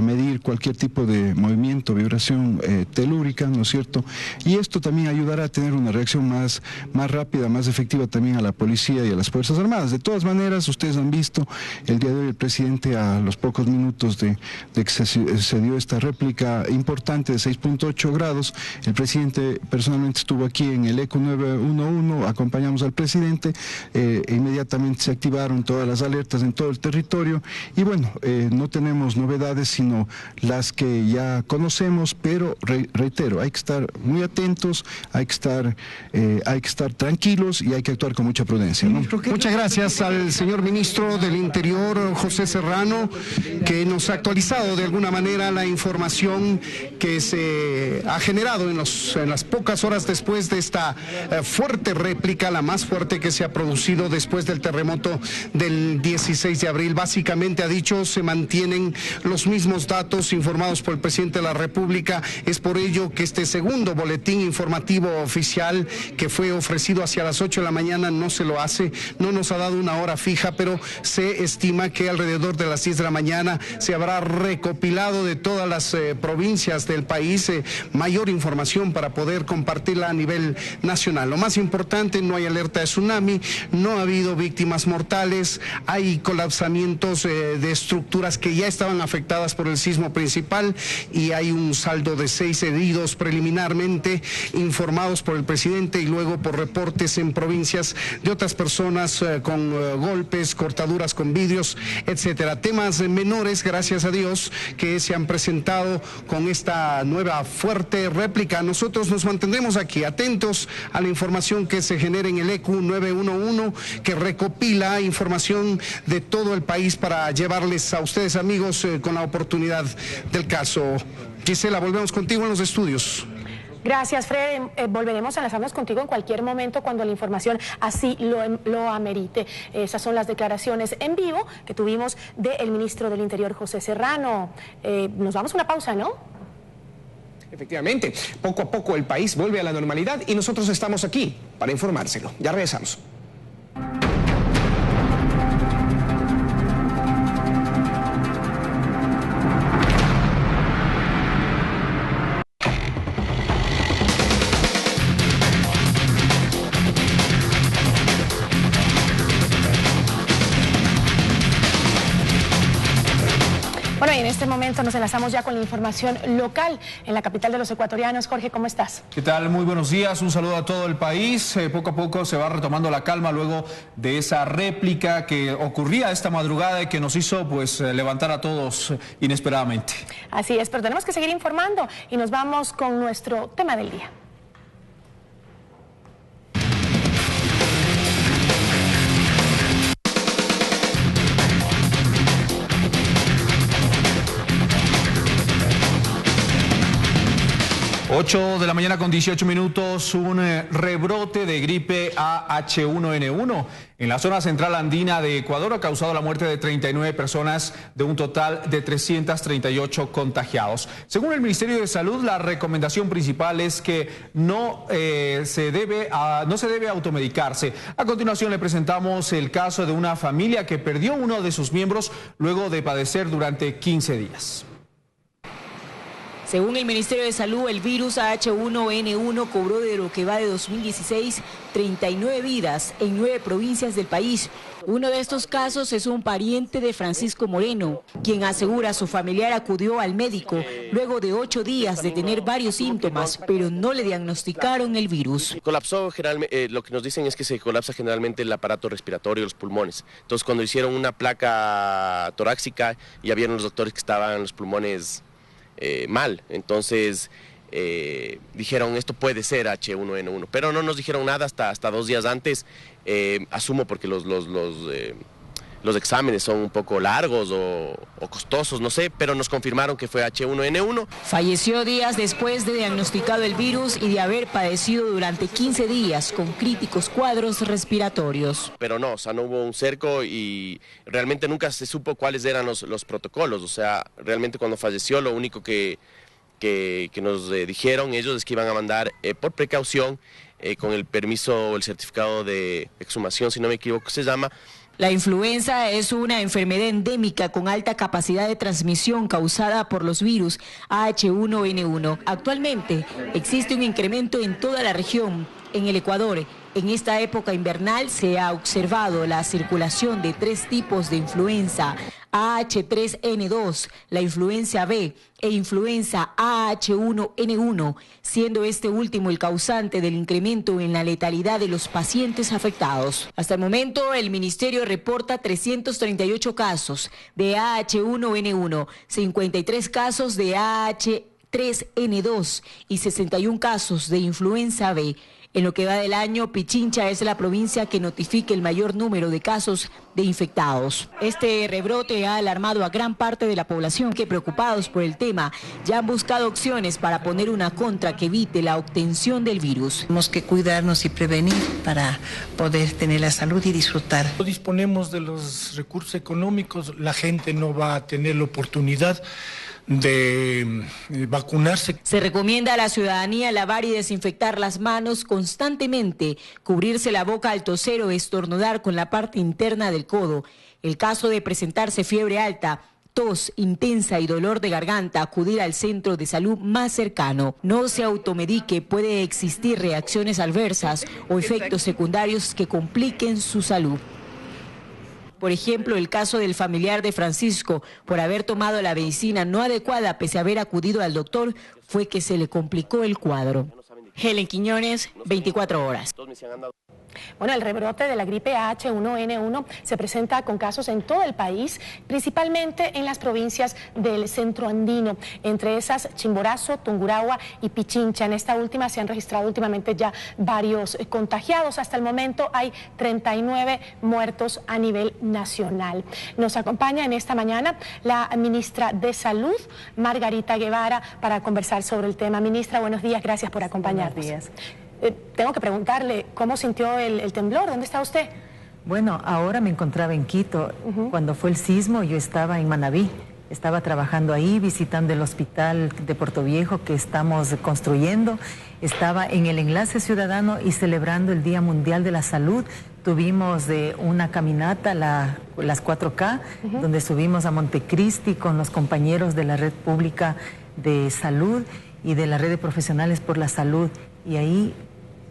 medir cualquier tipo de movimiento, vibración telúrica, ¿no es cierto? Y esto también ayudará a tener una reacción más rápida, más efectiva también a la policía y a las Fuerzas Armadas. De todas maneras, ustedes han visto el día de hoy el presidente, a los pocos minutos de que se dio esta réplica importante de 6.8 grados, el presidente personalmente estuvo aquí en el ECU 911, acompañamos al presidente, inmediatamente se activó activaron todas las alertas en todo el territorio y bueno, no tenemos novedades sino las que ya conocemos, pero reitero, hay que estar muy atentos, hay que estar tranquilos y hay que actuar con mucha prudencia, ¿no? Muchas gracias al señor ministro del Interior, José Serrano, que nos ha actualizado de alguna manera la información que se ha generado en las pocas horas después de esta fuerte réplica, la más fuerte que se ha producido después del terremoto del 16 de abril. Básicamente ha dicho, se mantienen los mismos datos informados por el presidente de la República. Es por ello que este segundo boletín informativo oficial que fue ofrecido hacia las 8 de la mañana no se lo hace, no nos ha dado una hora fija, pero se estima que alrededor de las 10 de la mañana se habrá recopilado de todas las provincias del país mayor información para poder compartirla a nivel nacional. Lo más importante, no hay alerta de tsunami, no ha habido víctimas mortales, hay colapsamientos de estructuras que ya estaban afectadas por el sismo principal y hay un saldo de 6 heridos preliminarmente informados por el presidente y luego por reportes en provincias de otras personas con golpes, cortaduras con vidrios, etcétera. Temas menores, gracias a Dios, que se han presentado con esta nueva fuerte réplica. Nosotros nos mantendremos aquí atentos a la información que se genera en el EQ 911, que recopila información de todo el país para llevarles a ustedes, amigos, con la oportunidad del caso. Gisela, volvemos contigo en los estudios. Gracias, Fred. Volveremos a enlazarnos contigo en cualquier momento cuando la información así lo amerite. Esas son las declaraciones en vivo que tuvimos del ministro del Interior, José Serrano. Nos vamos a una pausa, ¿no? Efectivamente, poco a poco el país vuelve a la normalidad y nosotros estamos aquí para informárselo. Ya regresamos. Bueno, y en este momento nos enlazamos ya con la información local en la capital de los ecuatorianos. Jorge, ¿cómo estás? ¿Qué tal? Muy buenos días, un saludo a todo el país. Poco a poco se va retomando la calma luego de esa réplica que ocurría esta madrugada y que nos hizo pues levantar a todos inesperadamente. Así es, pero tenemos que seguir informando y nos vamos con nuestro tema del día. Ocho de la mañana con 18 minutos, un rebrote de gripe A-H1N1 en la zona central andina de Ecuador ha causado la muerte de 39 personas de un total de 338 contagiados. Según el Ministerio de Salud, la recomendación principal es que no se debe automedicarse. A continuación le presentamos el caso de una familia que perdió uno de sus miembros luego de padecer durante 15 días. Según el Ministerio de Salud, el virus H1N1 cobró de lo que va de 2016 39 vidas en 9 provincias del país. Uno de estos casos es un pariente de Francisco Moreno, quien asegura su familiar acudió al médico luego de 8 días de tener varios síntomas, pero no le diagnosticaron el virus. Colapsó generalmente, lo que nos dicen es que se colapsa generalmente el aparato respiratorio, los pulmones. Entonces cuando hicieron una placa torácica ya vieron los doctores que estaban los pulmones mal, entonces dijeron esto puede ser H1N1, pero no nos dijeron nada hasta 2 días antes, asumo porque los exámenes son un poco largos o costosos, no sé, pero nos confirmaron que fue H1N1. Falleció días después de diagnosticado el virus y de haber padecido durante 15 días con críticos cuadros respiratorios. Pero no, o sea, no hubo un cerco y realmente nunca se supo cuáles eran los protocolos, o sea, realmente cuando falleció lo único que nos dijeron ellos es que iban a mandar por precaución, con el permiso o el certificado de exhumación, si no me equivoco se llama. La influenza es una enfermedad endémica con alta capacidad de transmisión causada por los virus H1N1. Actualmente existe un incremento en toda la región. En el Ecuador, en esta época invernal se ha observado la circulación de 3 tipos de influenza AH3N2, la influenza B e influenza AH1N1, siendo este último el causante del incremento en la letalidad de los pacientes afectados. Hasta el momento, el Ministerio reporta 338 casos de AH1N1, 53 casos de AH3N2 y 61 casos de influenza B. En lo que va del año, Pichincha es la provincia que notifica el mayor número de casos de infectados. Este rebrote ha alarmado a gran parte de la población que, preocupados por el tema, ya han buscado opciones para poner una contra que evite la obtención del virus. Tenemos que cuidarnos y prevenir para poder tener la salud y disfrutar. No disponemos de los recursos económicos, la gente no va a tener la oportunidad de vacunarse. Se recomienda a la ciudadanía lavar y desinfectar las manos constantemente, cubrirse la boca al toser o estornudar con la parte interna del codo. El caso de presentarse fiebre alta, tos intensa y dolor de garganta, acudir al centro de salud más cercano. No se automedique, puede existir reacciones adversas o efectos secundarios que compliquen su salud. Por ejemplo, el caso del familiar de Francisco, por haber tomado la medicina no adecuada pese a haber acudido al doctor, fue que se le complicó el cuadro. Helen Quiñones, 24 horas. Bueno, el rebrote de la gripe H1N1 se presenta con casos en todo el país, principalmente en las provincias del centro andino, entre esas Chimborazo, Tungurahua y Pichincha. En esta última se han registrado últimamente ya varios contagiados. Hasta el momento hay 39 muertos a nivel nacional. Nos acompaña en esta mañana la ministra de Salud, Margarita Guevara, para conversar sobre el tema. Ministra, buenos días, gracias por acompañarnos. Buenos días. Tengo que preguntarle, ¿cómo sintió el temblor? ¿Dónde está usted? Bueno, ahora me encontraba en Quito. Cuando fue el sismo, yo estaba en Manabí. Estaba trabajando ahí, visitando el hospital de Puerto Viejo que estamos construyendo. Estaba en el Enlace Ciudadano y celebrando el Día Mundial de la Salud. Tuvimos una caminata, las 4K, donde subimos a Montecristi con los compañeros de la Red Pública de Salud y de la Red de Profesionales por la Salud. Y ahí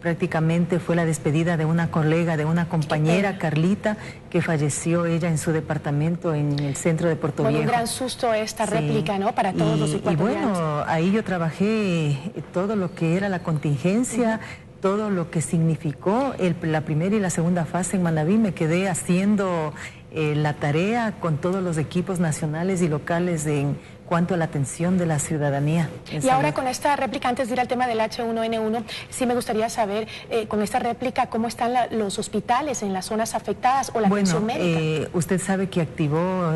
prácticamente fue la despedida de una colega, de una compañera, Carlita, que falleció ella en su departamento en el centro de Puerto Viejo. Un gran susto esta réplica, ¿no? Para todos los ecuatorianos. Y bueno, ahí yo trabajé todo lo que era la contingencia, todo lo que significó la primera y la segunda fase en Manabí. Me quedé haciendo la tarea con todos los equipos nacionales y locales en cuanto a la atención de la ciudadanía. Y ahora con esta réplica, antes de ir al tema del H1N1, sí me gustaría saber, con esta réplica, ¿cómo están los hospitales en las zonas afectadas o la atención médica? Usted sabe que activó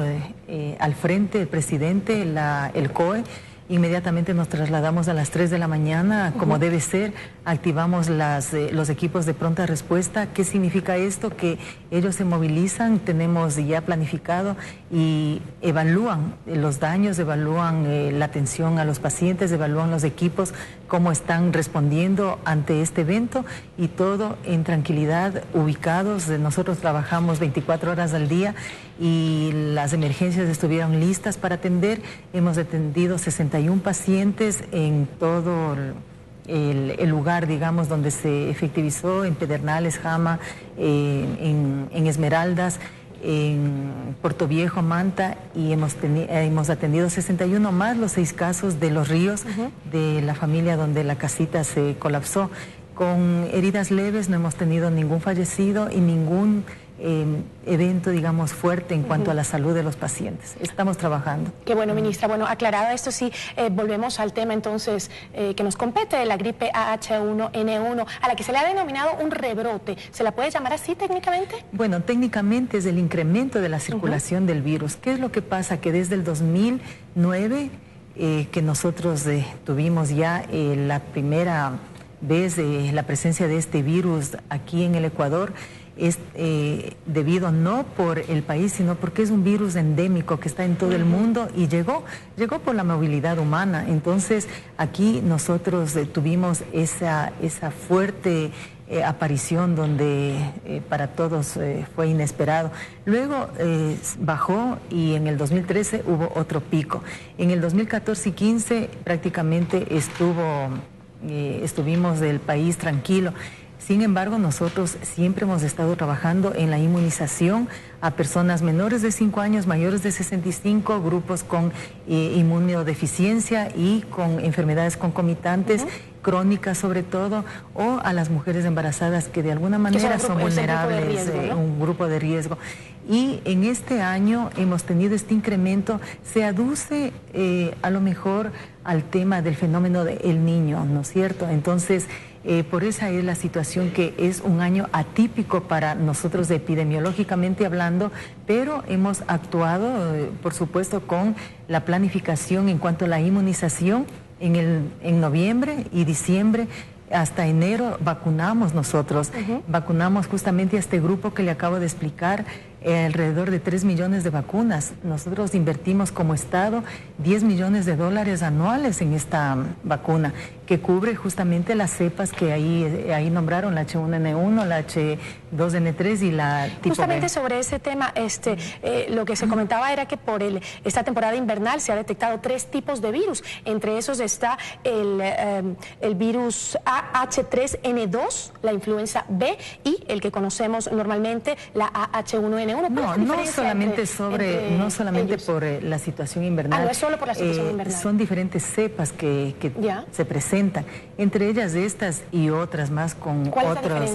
al frente el presidente el COE. Inmediatamente nos trasladamos a las 3 de la mañana, como debe ser, activamos los equipos de pronta respuesta. ¿Qué significa esto? Que ellos se movilizan, tenemos ya planificado y evalúan los daños, evalúan la atención a los pacientes, evalúan los equipos, cómo están respondiendo ante este evento y todo en tranquilidad, ubicados. Nosotros trabajamos 24 horas al día y las emergencias estuvieron listas para atender. Hemos atendido 61 pacientes en todo el lugar, digamos, donde se efectivizó, en Pedernales, Jama, en Esmeraldas, en Puerto Viejo, Manta, y hemos atendido 61 más los 6 casos de Los Ríos, de la familia donde la casita se colapsó. Con heridas leves no hemos tenido ningún fallecido y ningún evento, digamos, fuerte en cuanto a la salud de los pacientes. Estamos trabajando. Qué bueno, ministra. Bueno, aclarado esto, sí, volvemos al tema entonces que nos compete de la gripe H1N1, a la que se le ha denominado un rebrote. ¿Se la puede llamar así técnicamente? Bueno, técnicamente es el incremento de la circulación del virus. ¿Qué es lo que pasa? Que desde el 2009, que nosotros tuvimos ya la primera vez la presencia de este virus aquí en el Ecuador, es debido no por el país, sino porque es un virus endémico que está en todo el mundo y llegó por la movilidad humana. Entonces aquí nosotros tuvimos esa fuerte aparición donde para todos fue inesperado. Luego bajó y en el 2013 hubo otro pico. En el 2014 y 15 prácticamente estuvimos del país tranquilo. Sin embargo, nosotros siempre hemos estado trabajando en la inmunización a personas menores de 5 años, mayores de 65, grupos con inmunodeficiencia y con enfermedades concomitantes, crónicas sobre todo, o a las mujeres embarazadas que de alguna manera son vulnerables, un grupo de riesgo. Y en este año hemos tenido este incremento, se aduce a lo mejor al tema del fenómeno del Niño, ¿no es cierto? Entonces, por esa es la situación, que es un año atípico para nosotros epidemiológicamente hablando, pero hemos actuado, por supuesto, con la planificación en cuanto a la inmunización. En noviembre y diciembre, hasta enero, vacunamos nosotros. Vacunamos justamente a este grupo que le acabo de explicar, alrededor de 3 millones de vacunas. Nosotros invertimos como Estado $10 millones anuales en esta vacuna, que cubre justamente las cepas que ahí nombraron, la H1N1, la H2N3 y la tipo Justamente B. sobre ese tema, lo que se comentaba era que por esta temporada invernal se ha detectado 3 tipos de virus. Entre esos está el virus H3N2, la influenza B, y el que conocemos normalmente, la H1N1. No solamente por la situación invernal. No es solo por la situación invernal. Son diferentes cepas que se presentan, entre ellas estas y otras más con otros.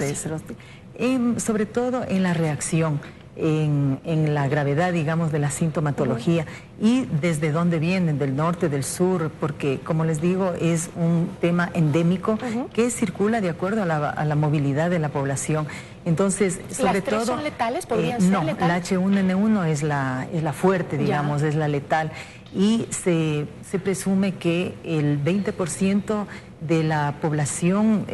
Sobre todo en la reacción, en la gravedad, digamos, de la sintomatología y desde dónde vienen, del norte, del sur, porque, como les digo, es un tema endémico que circula de acuerdo a la movilidad de la población. Entonces, sobre todo... ¿Las 3 son letales? ¿Podrían ser letales? No, la H1N1 es la fuerte, digamos, es la letal. Y se presume que el 20% de la población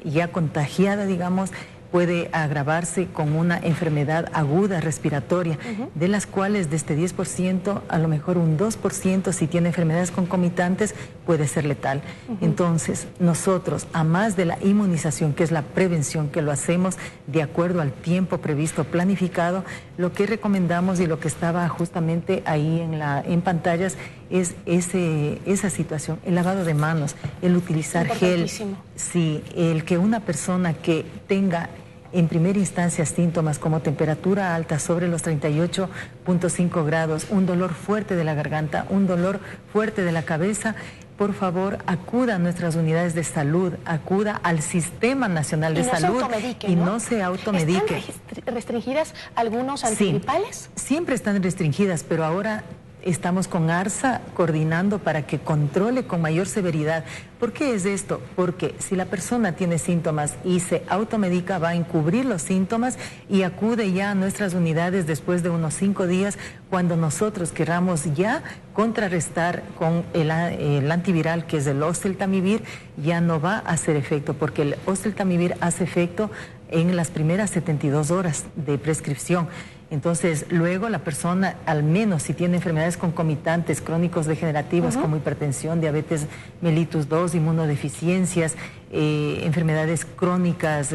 ya contagiada, digamos, puede agravarse con una enfermedad aguda respiratoria, de las cuales de este 10%, a lo mejor un 2%, si tiene enfermedades concomitantes, puede ser letal. Entonces, nosotros, a más de la inmunización, que es la prevención, que lo hacemos de acuerdo al tiempo previsto, planificado, lo que recomendamos y lo que estaba justamente ahí en pantallas es esa situación, el lavado de manos, el utilizar gel. Sí, el que una persona que tenga en primera instancia síntomas como temperatura alta sobre los 38.5 grados, un dolor fuerte de la garganta, un dolor fuerte de la cabeza, por favor, acuda a nuestras unidades de salud, acuda al Sistema Nacional de Salud y no se automedique. ¿Están restringidas algunos antigripales? Sí, siempre están restringidas, pero ahora estamos con ARSA coordinando para que controle con mayor severidad. ¿Por qué es esto? Porque si la persona tiene síntomas y se automedica, va a encubrir los síntomas y acude ya a nuestras unidades después de unos 5 días, cuando nosotros queramos ya contrarrestar con el antiviral, que es el oseltamivir, ya no va a hacer efecto, porque el oseltamivir hace efecto en las primeras 72 horas de prescripción. Entonces, luego la persona, al menos si tiene enfermedades concomitantes, crónicos degenerativos como hipertensión, diabetes mellitus 2, inmunodeficiencias, enfermedades crónicas,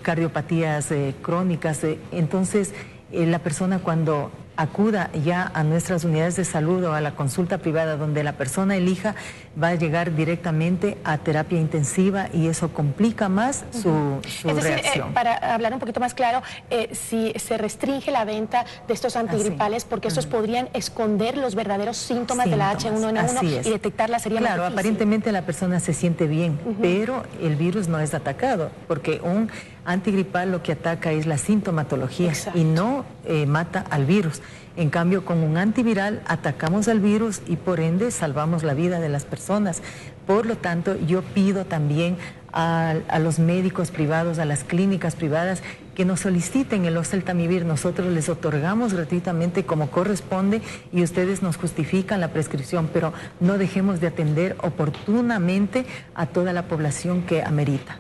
cardiopatías crónicas, entonces la persona, cuando acuda ya a nuestras unidades de salud o a la consulta privada donde la persona elija, va a llegar directamente a terapia intensiva y eso complica más su reacción. Para hablar un poquito más claro, si se restringe la venta de estos antigripales, porque estos podrían esconder los verdaderos síntomas de la H1N1 y detectarla sería más difícil. Aparentemente la persona se siente bien, pero el virus no es atacado, porque un antigripal lo que ataca es la sintomatología y no mata al virus. En cambio, con un antiviral atacamos al virus y por ende salvamos la vida de las personas. Por lo tanto, yo pido también a los médicos privados, a las clínicas privadas, que nos soliciten el oseltamivir. Nosotros les otorgamos gratuitamente como corresponde y ustedes nos justifican la prescripción, pero no dejemos de atender oportunamente a toda la población que amerita.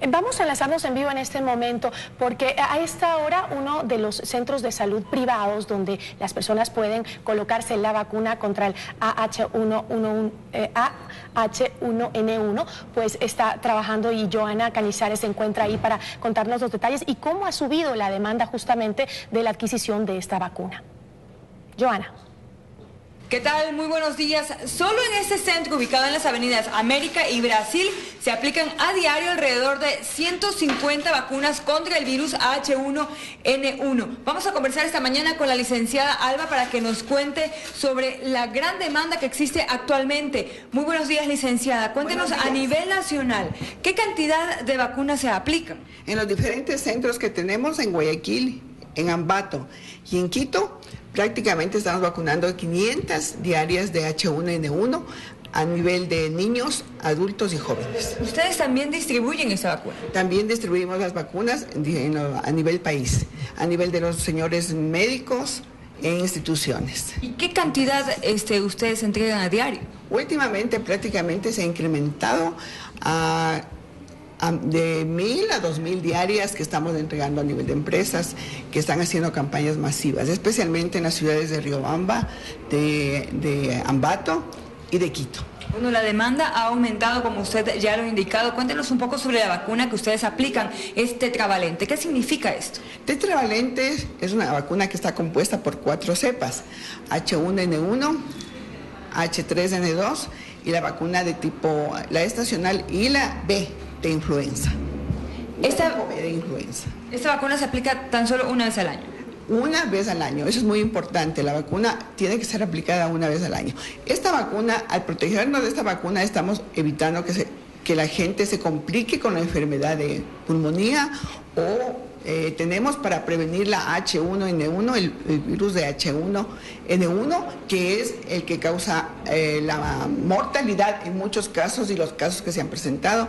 Vamos a enlazarnos en vivo en este momento, porque a esta hora uno de los centros de salud privados donde las personas pueden colocarse la vacuna contra el H1N1 pues está trabajando, y Joana Cañizares se encuentra ahí para contarnos los detalles y cómo ha subido la demanda justamente de la adquisición de esta vacuna. Joana. ¿Qué tal? Muy buenos días. Solo en este centro, ubicado en las avenidas América y Brasil, se aplican a diario alrededor de 150 vacunas contra el virus H1N1. Vamos a conversar esta mañana con la licenciada Alba para que nos cuente sobre la gran demanda que existe actualmente. Muy buenos días, licenciada. Cuéntenos a nivel nacional, ¿qué cantidad de vacunas se aplican? En los diferentes centros que tenemos en Guayaquil, en Ambato y en Quito, prácticamente estamos vacunando 500 diarias de H1N1 a nivel de niños, adultos y jóvenes. ¿Ustedes también distribuyen esa vacuna? También distribuimos las vacunas a nivel país, a nivel de los señores médicos e instituciones. ¿Y qué cantidad ustedes entregan a diario? Últimamente prácticamente se ha incrementado de 1.000 a 2.000 diarias que estamos entregando a nivel de empresas que están haciendo campañas masivas, especialmente en las ciudades de Riobamba, de Ambato y de Quito. Bueno, la demanda ha aumentado, como usted ya lo ha indicado. Cuéntenos un poco sobre la vacuna que ustedes aplican, es tetravalente. ¿Qué significa esto? Tetravalente es una vacuna que está compuesta por 4 cepas, H1N1, H3N2 y la vacuna de tipo, la estacional y la B de influenza. Esta vacuna se aplica tan solo una vez al año. Una vez al año, eso es muy importante. La vacuna tiene que ser aplicada una vez al año. Esta vacuna, al protegernos de esta vacuna, estamos evitando que la gente se complique con la enfermedad de pulmonía o tenemos para prevenir la H1N1, el virus de H1N1, que es el que causa la mortalidad en muchos casos y los casos que se han presentado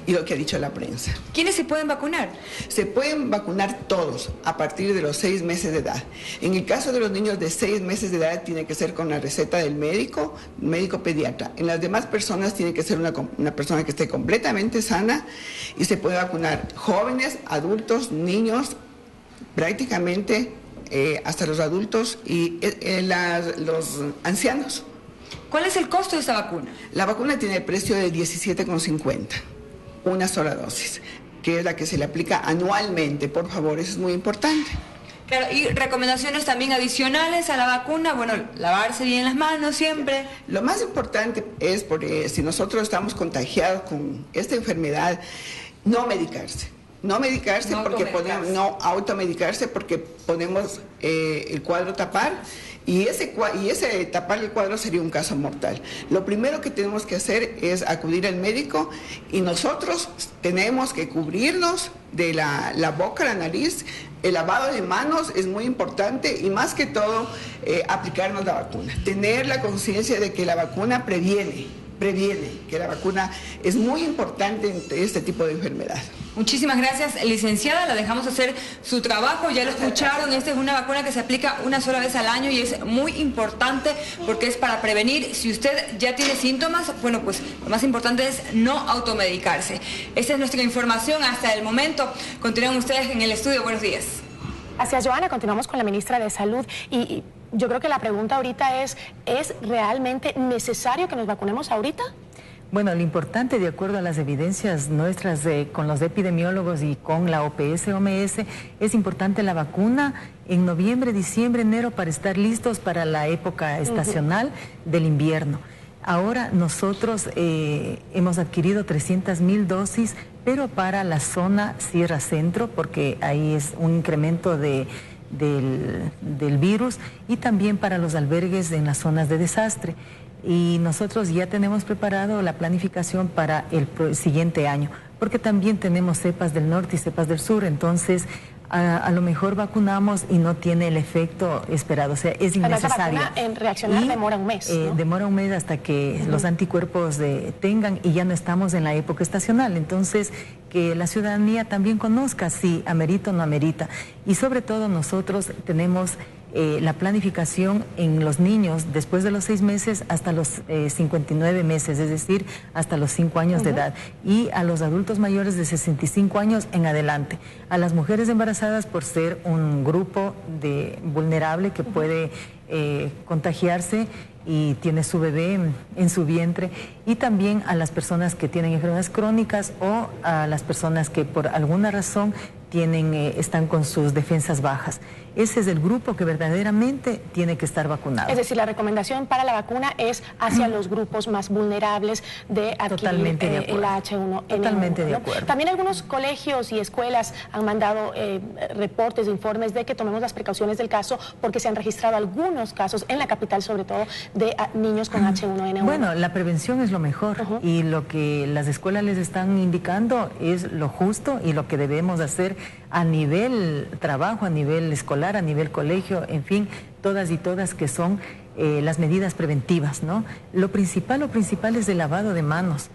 y lo que ha dicho la prensa. ¿Quiénes se pueden vacunar? Se pueden vacunar todos a partir de los 6 meses de edad. En el caso de los niños de 6 meses de edad tiene que ser con la receta del médico pediatra. En las demás personas tiene que ser una persona que esté completamente sana y se puede vacunar jóvenes, adultos, niños, prácticamente hasta los adultos y los ancianos. ¿Cuál es el costo de esta vacuna? La vacuna tiene el precio de 17,50, una sola dosis, que es la que se le aplica anualmente. Por favor, eso es muy importante. Claro, y recomendaciones también adicionales a la vacuna, bueno, lavarse bien las manos siempre. Lo más importante es, porque si nosotros estamos contagiados con esta enfermedad, no medicarse. No medicarse, no automedicarse, porque ponemos el cuadro tapar y ese tapar el cuadro sería un caso mortal. Lo primero que tenemos que hacer es acudir al médico y nosotros tenemos que cubrirnos de la boca, la nariz. El lavado de manos es muy importante y más que todo aplicarnos la vacuna. Tener la conciencia de que la vacuna previene, que la vacuna es muy importante en este tipo de enfermedad. Muchísimas gracias, licenciada. La dejamos hacer su trabajo. Ya lo escucharon, esta es una vacuna que se aplica una sola vez al año y es muy importante porque es para prevenir. Si usted ya tiene síntomas, bueno, pues lo más importante es no automedicarse. Esta es nuestra información hasta el momento. Continúan ustedes en el estudio. Buenos días. Gracias, Joana. Continuamos con la ministra de Salud y yo creo que la pregunta ahorita ¿es realmente necesario que nos vacunemos ahorita? Bueno, lo importante, de acuerdo a las evidencias nuestras con los epidemiólogos y con la OPS-OMS, es importante la vacuna en noviembre, diciembre, enero para estar listos para la época estacional del invierno. Ahora nosotros hemos adquirido 300,000 dosis, pero para la zona Sierra Centro, porque ahí es un incremento del virus, y también para los albergues en las zonas de desastre. Y nosotros ya tenemos preparado la planificación para el siguiente año, porque también tenemos cepas del norte y cepas del sur, entonces a lo mejor vacunamos y no tiene el efecto esperado, o sea, es innecesario. La vacuna en reaccionar demora un mes, ¿no? Demora un mes hasta que los anticuerpos tengan y ya no estamos en la época estacional, entonces que la ciudadanía también conozca si amerita o no amerita. Y sobre todo nosotros tenemos la planificación en los niños después de los 6 meses hasta los 59 meses, es decir, hasta los 5 años de edad, y a los adultos mayores de 65 años en adelante. A las mujeres embarazadas por ser un grupo vulnerable que puede contagiarse y tiene su bebé en su vientre, y también a las personas que tienen enfermedades crónicas o a las personas que por alguna razón están con sus defensas bajas. Ese es el grupo que verdaderamente tiene que estar vacunado. Es decir, la recomendación para la vacuna es hacia los grupos más vulnerables de adquirir el H1N1. Totalmente de acuerdo. También algunos colegios y escuelas han mandado reportes, informes de que tomemos las precauciones del caso, porque se han registrado algunos casos en la capital, sobre todo de niños con H1N1. Bueno, la prevención es lo mejor, y lo que las escuelas les están indicando es lo justo y lo que debemos hacer a nivel trabajo, a nivel escolar, a nivel colegio, en fin, todas y todas que son las medidas preventivas, ¿no? Lo principal es el lavado de manos.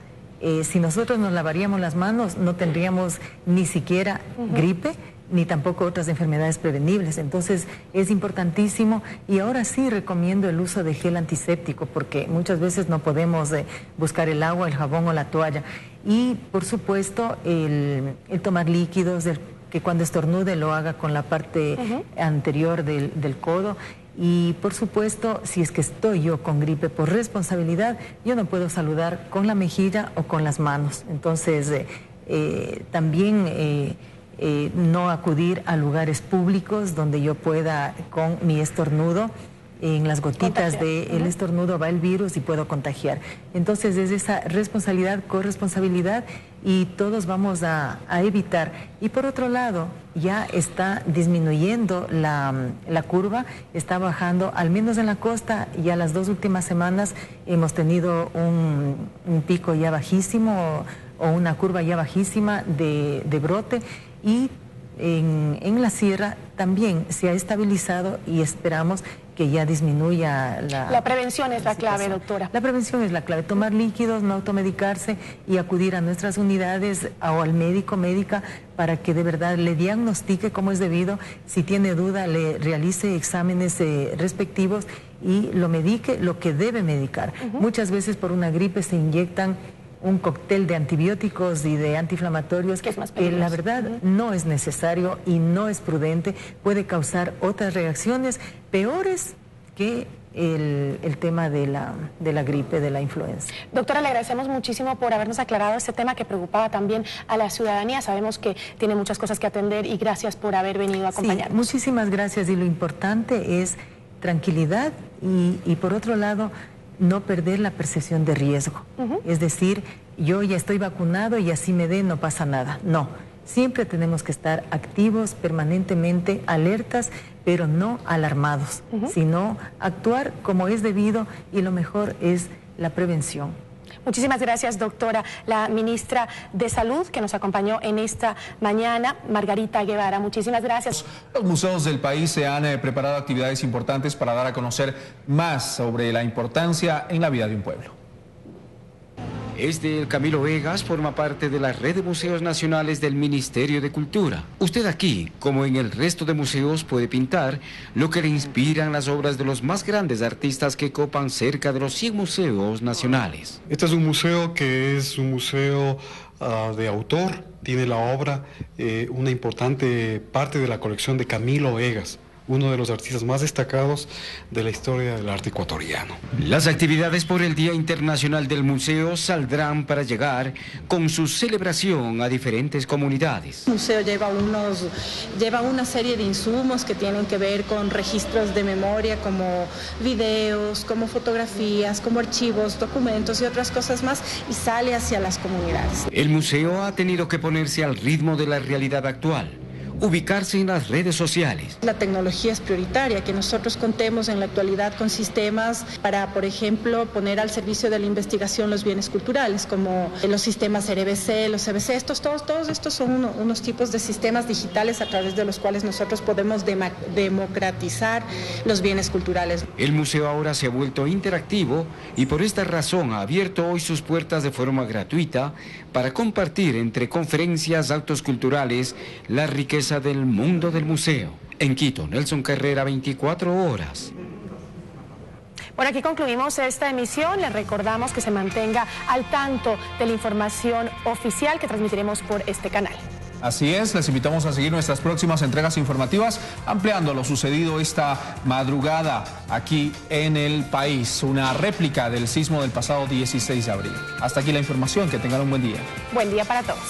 Si nosotros nos lavaríamos las manos, no tendríamos ni siquiera gripe, ni tampoco otras enfermedades prevenibles. Entonces es importantísimo, y ahora sí recomiendo el uso de gel antiséptico, porque muchas veces no podemos buscar el agua, el jabón o la toalla. Y por supuesto el tomar líquidos, que cuando estornude lo haga con la parte anterior del codo. Y por supuesto, si es que estoy yo con gripe, por responsabilidad, yo no puedo saludar con la mejilla o con las manos. Entonces también no acudir a lugares públicos donde yo pueda, con mi estornudo, en las gotitas del estornudo va el virus y puedo contagiar. Entonces es esa responsabilidad, corresponsabilidad, y todos vamos a evitar. Y por otro lado, ya está disminuyendo la curva, está bajando, al menos en la costa. Ya las 2 últimas semanas hemos tenido un pico ya bajísimo, o una curva ya bajísima de brote, y en la sierra también se ha estabilizado, y esperamos que ya disminuya la prevención es la clave, doctora. La prevención es la clave, tomar líquidos, no automedicarse y acudir a nuestras unidades o al médico, médica, para que de verdad le diagnostique como es debido. Si tiene duda, le realice exámenes respectivos y lo medique lo que debe medicar. Muchas veces por una gripe se inyectan un cóctel de antibióticos y de antiinflamatorios que la verdad no es necesario y no es prudente, puede causar otras reacciones peores que el tema de la gripe, de la influenza. Doctora, le agradecemos muchísimo por habernos aclarado este tema que preocupaba también a la ciudadanía. Sabemos que tiene muchas cosas que atender, y gracias por haber venido a acompañarnos. Sí, muchísimas gracias, y lo importante es tranquilidad y por otro lado, no perder la percepción de riesgo. Es decir, yo ya estoy vacunado y así me dé, no pasa nada. No, siempre tenemos que estar activos, permanentemente alertas, pero no alarmados, sino actuar como es debido, y lo mejor es la prevención. Muchísimas gracias, doctora. La ministra de Salud que nos acompañó en esta mañana, Margarita Guevara. Muchísimas gracias. Los museos del país se han preparado actividades importantes para dar a conocer más sobre la importancia en la vida de un pueblo. El Camilo Vegas forma parte de la red de museos nacionales del Ministerio de Cultura. Usted aquí, como en el resto de museos, puede pintar lo que le inspiran las obras de los más grandes artistas que copan cerca de los 100 museos nacionales. Este es un museo que es un museo de autor, tiene la obra, una importante parte de la colección de Camilo Vegas, uno de los artistas más destacados de la historia del arte ecuatoriano. Las actividades por el Día Internacional del Museo saldrán para llegar con su celebración a diferentes comunidades. El museo lleva una serie de insumos que tienen que ver con registros de memoria, como videos, como fotografías, como archivos, documentos y otras cosas más, y sale hacia las comunidades. El museo ha tenido que ponerse al ritmo de la realidad actual, ubicarse en las redes sociales. La tecnología es prioritaria, que nosotros contemos en la actualidad con sistemas para, por ejemplo, poner al servicio de la investigación los bienes culturales, como los sistemas RBC, los CBC, todos estos son unos tipos de sistemas digitales a través de los cuales nosotros podemos democratizar los bienes culturales. El museo ahora se ha vuelto interactivo y por esta razón ha abierto hoy sus puertas de forma gratuita para compartir entre conferencias, actos culturales, la riqueza del mundo del museo. En Quito, Nelson Carrera, 24 horas. Bueno, aquí concluimos esta emisión. Les recordamos que se mantenga al tanto de la información oficial que transmitiremos por este canal. Así es, les invitamos a seguir nuestras próximas entregas informativas, ampliando lo sucedido esta madrugada aquí en el país. Una réplica del sismo del pasado 16 de abril. Hasta aquí la información, que tengan un buen día. Buen día para todos.